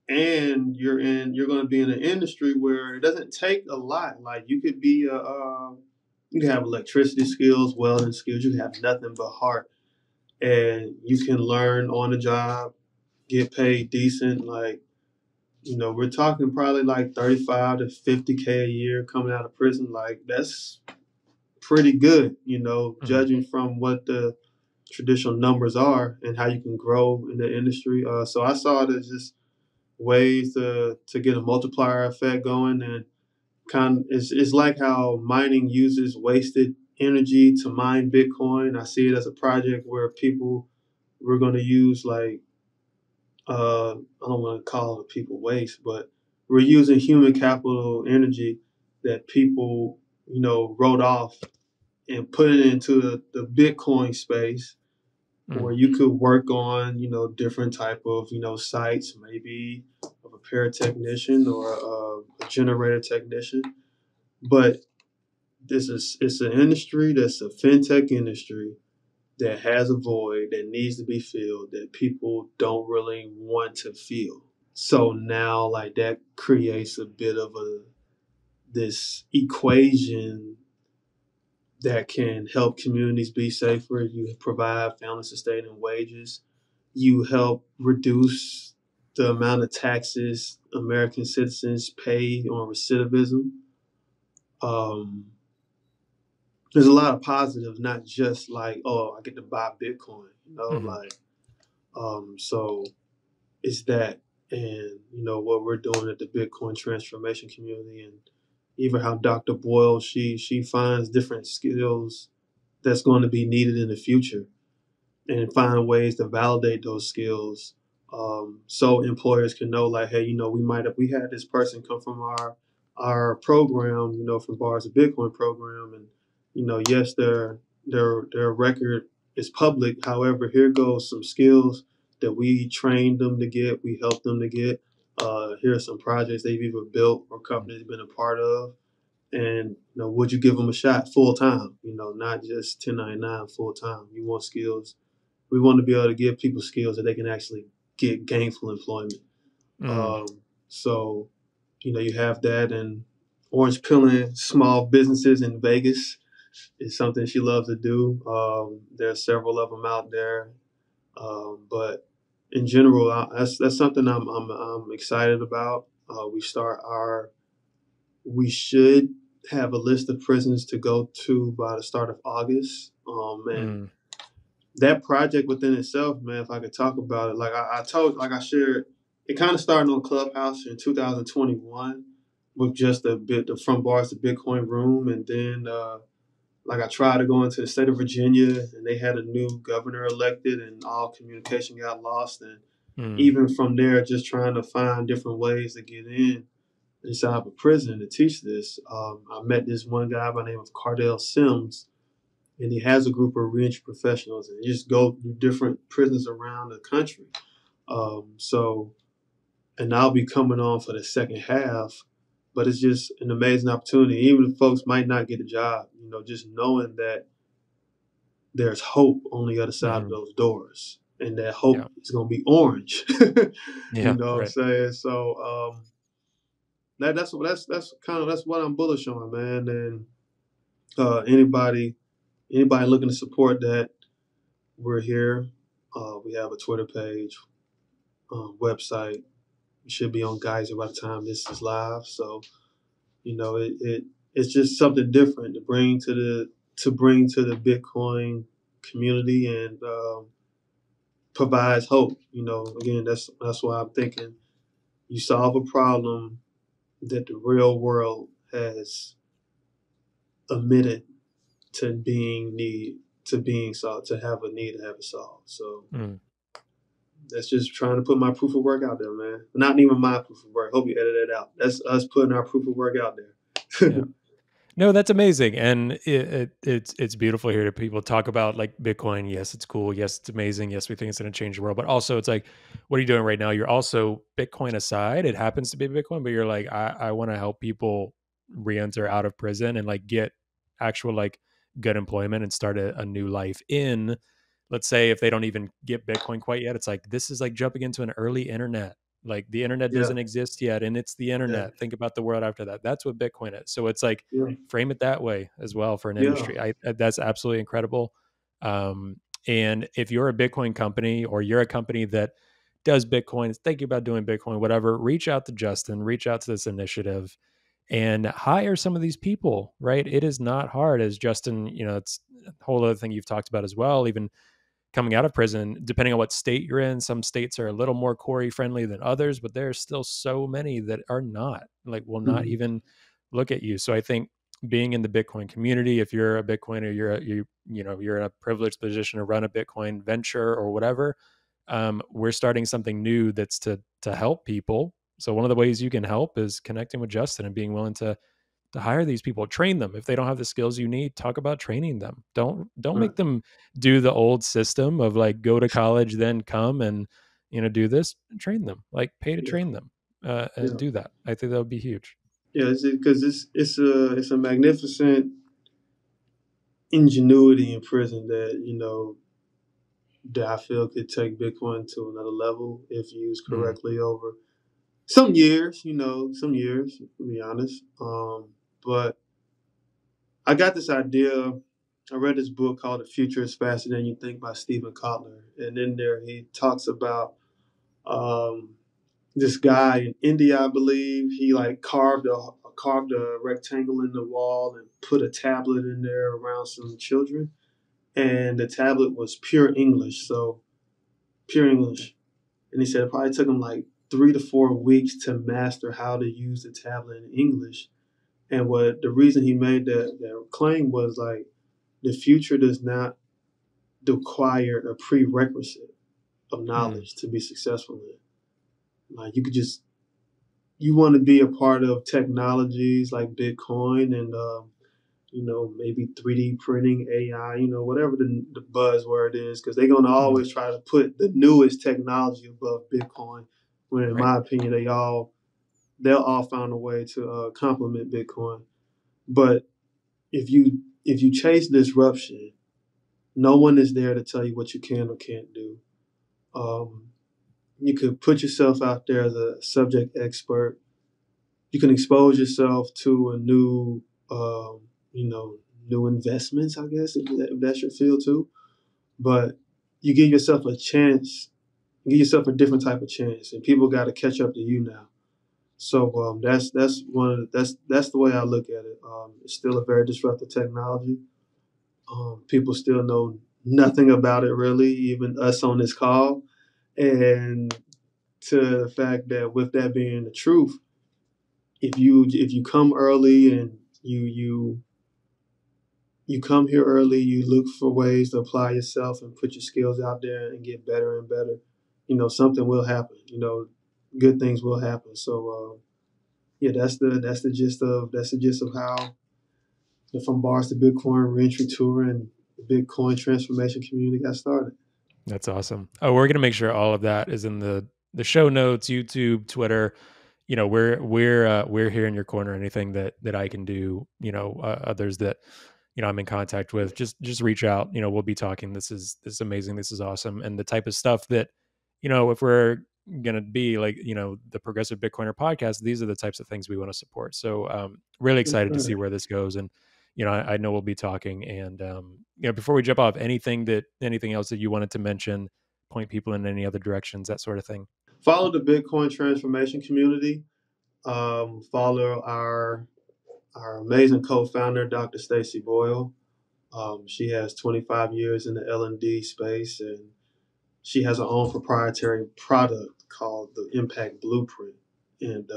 And you're going to be in an industry where it doesn't take a lot. Like, you could be you can have electricity skills, welding skills. You can have nothing but heart, and you can learn on the job, get paid decent. Like, we're talking probably like 35 to 50K a year coming out of prison. Like, that's pretty good, judging from what the traditional numbers are and how you can grow in the industry. So I saw it as just ways to get a multiplier effect going, and it's like how mining uses wasted energy to mine Bitcoin. I see it as a project where we're going to use like I don't want to call it people waste, but we're using human capital energy that people wrote off and put it into the Bitcoin space, where you could work on different type of sites, maybe of a paratechnician or a generator technician. But it's an industry that's a fintech industry that has a void that needs to be filled, that people don't really want to fill. So now, like, that creates a bit of this equation that can help communities be safer. You provide family sustaining wages. You help reduce the amount of taxes American citizens pay on recidivism. There's a lot of positives, not just like, oh, I get to buy Bitcoin, so it's that, and what we're doing at the Bitcoin transformation community, and even how Dr. Boyle, she finds different skills that's going to be needed in the future, and find ways to validate those skills, so employers can know, like, hey, we had this person come from our program, from Bars of Bitcoin program, and yes, their record is public. However, here goes some skills that we trained them to get, we helped them to get. Here are some projects they've either built or companies been a part of, and would you give them a shot full time? Not just 1099 full time. You want skills. We want to be able to give people skills that they can actually get gainful employment. So, you have that, and orange pilling small businesses in Vegas is something she loves to do. There are several of them out there, but in general, that's something I'm excited about. We should have a list of prisons to go to by the start of August, and that project within itself, man, if I could talk about it, like I shared, it kind of started on Clubhouse in 2021 with just the From Bars to Bitcoin room. And then, like, I tried to go into the state of Virginia, and they had a new governor elected, and all communication got lost. And even from there, just trying to find different ways to get inside of a prison to teach this. I met this one guy by the name of Cardell Sims, and he has a group of reentry professionals, and he just go to different prisons around the country. And I'll be coming on for the second half, but it's just an amazing opportunity. Even if folks might not get a job, just knowing that there's hope on the other side of those doors, and that hope is going to be orange. What I'm saying? So that's what I'm bullish on, man. And anybody looking to support that, we're here. We have a Twitter page, website. We should be on Geyser by the time this is live. So, it's just something different to bring to the Bitcoin community, and provides hope. Again, that's why I'm thinking you solve a problem that the real world has admitted to being solved, to have a need to have it solved. So that's just trying to put my proof of work out there, man. Not even my proof of work. Hope you edit that out. That's us putting our proof of work out there. No, that's amazing, and it's beautiful here to people talk about, like, Bitcoin. Yes, it's cool. Yes, it's amazing. Yes, we think it's going to change the world. But also, it's like, what are you doing right now? You're also, Bitcoin aside, it happens to be Bitcoin, but you're like, I want to help people re-enter out of prison and, like, get actual, like, good employment and start a new life in. Let's say if they don't even get Bitcoin quite yet, it's like, this is like jumping into an early internet. Like, the internet doesn't exist yet, and it's the internet. Think about the world after that. That's what Bitcoin is. So it's like, frame it that way as well for an industry. That's absolutely incredible. And if you're a Bitcoin company, or you're a company that does Bitcoin, is thinking about doing Bitcoin, whatever, reach out to Justin, reach out to this initiative and hire some of these people, right? It is not hard, as Justin, it's a whole other thing you've talked about as well, even coming out of prison, depending on what state you're in. Some states are a little more Corey friendly than others, but there are still so many that are not, like, will not even look at you. So I think being in the Bitcoin community, if you're a Bitcoiner, you're in a privileged position to run a Bitcoin venture or whatever, we're starting something new that's to help people. So one of the ways you can help is connecting with Justin and being willing to hire these people, train them. If they don't have the skills you need, talk about training them. Don't make them do the old system of like go to college, then come and do this. Train them, like pay to train them, and do that. I think that would be huge. Yeah, because it's a magnificent ingenuity in prison that that I feel could take Bitcoin to another level if used correctly over some years. To be honest. But I got this idea. I read this book called "The Future Is Faster Than You Think" by Stephen Kotler, and in there he talks about this guy in India, I believe. He like carved a rectangle in the wall and put a tablet in there around some children, and the tablet was pure English. So pure English, and he said it probably took him like 3 to 4 weeks to master how to use the tablet in English. And the reason he made that claim was like the future does not require a prerequisite of knowledge to be successful in. Like you want to be a part of technologies like Bitcoin and maybe 3D printing, AI, whatever the buzzword is, because they're gonna always try to put the newest technology above Bitcoin. When in my opinion, they'll all find a way to complement Bitcoin. But if you chase disruption, no one is there to tell you what you can or can't do. You could put yourself out there as a subject expert. You can expose yourself to a new investments, I guess, if that's your field too. But you give yourself a chance, give yourself a different type of chance, and people got to catch up to you now. So that's the way I look at it. It's still a very disruptive technology. People still know nothing about it really, even us on this call. And to the fact that with that being the truth, if you come early and you come here early, you look for ways to apply yourself and put your skills out there and get better and better, something will happen. Good things will happen. So that's the gist of how the From Bars to Bitcoin reentry tour and the Bitcoin transformation community got started. That's awesome. Oh, we're gonna make sure all of that is in the show notes, YouTube, Twitter. We're here in your corner. Anything that I can do, others that I'm in contact with, just reach out. We'll be talking. This is amazing. This is awesome. And the type of stuff that, if we're gonna be like, the Progressive Bitcoiner podcast, these are the types of things we want to support. So really excited to see where this goes. And I know we'll be talking. And before we jump off, anything else that you wanted to mention, point people in any other directions, that sort of thing. Follow the Bitcoin transformation community. Follow our amazing co-founder, Dr. Stacy Boyle. She has 25 years in the L&D space, and she has her own proprietary product called the Impact Blueprint, and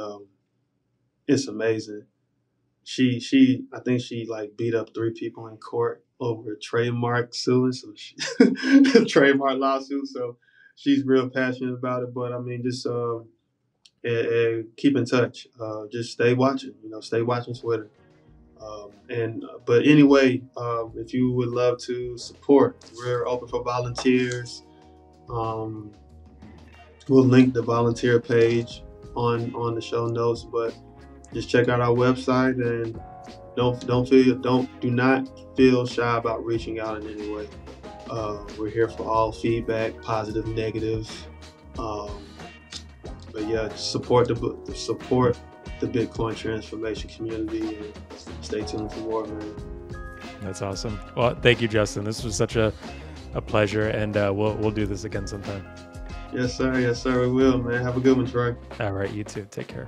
it's amazing. I think she like beat up 3 people in court over a trademark suing, so trademark lawsuit. So she's real passionate about it. But I mean, just keep in touch. Just stay watching. Stay watching Twitter. But anyway, if you would love to support, we're open for volunteers. We'll link the volunteer page on the show notes, but just check out our website and do not feel shy about reaching out in any way. We're here for all feedback, positive, negative. But yeah, support the Bitcoin transformation community and stay tuned for more, man. That's awesome. Well, thank you, Justin. This was such a pleasure, and we'll do this again sometime. Yes, sir. Yes, sir. We will, man. Have a good one, Troy. All right, you too. Take care.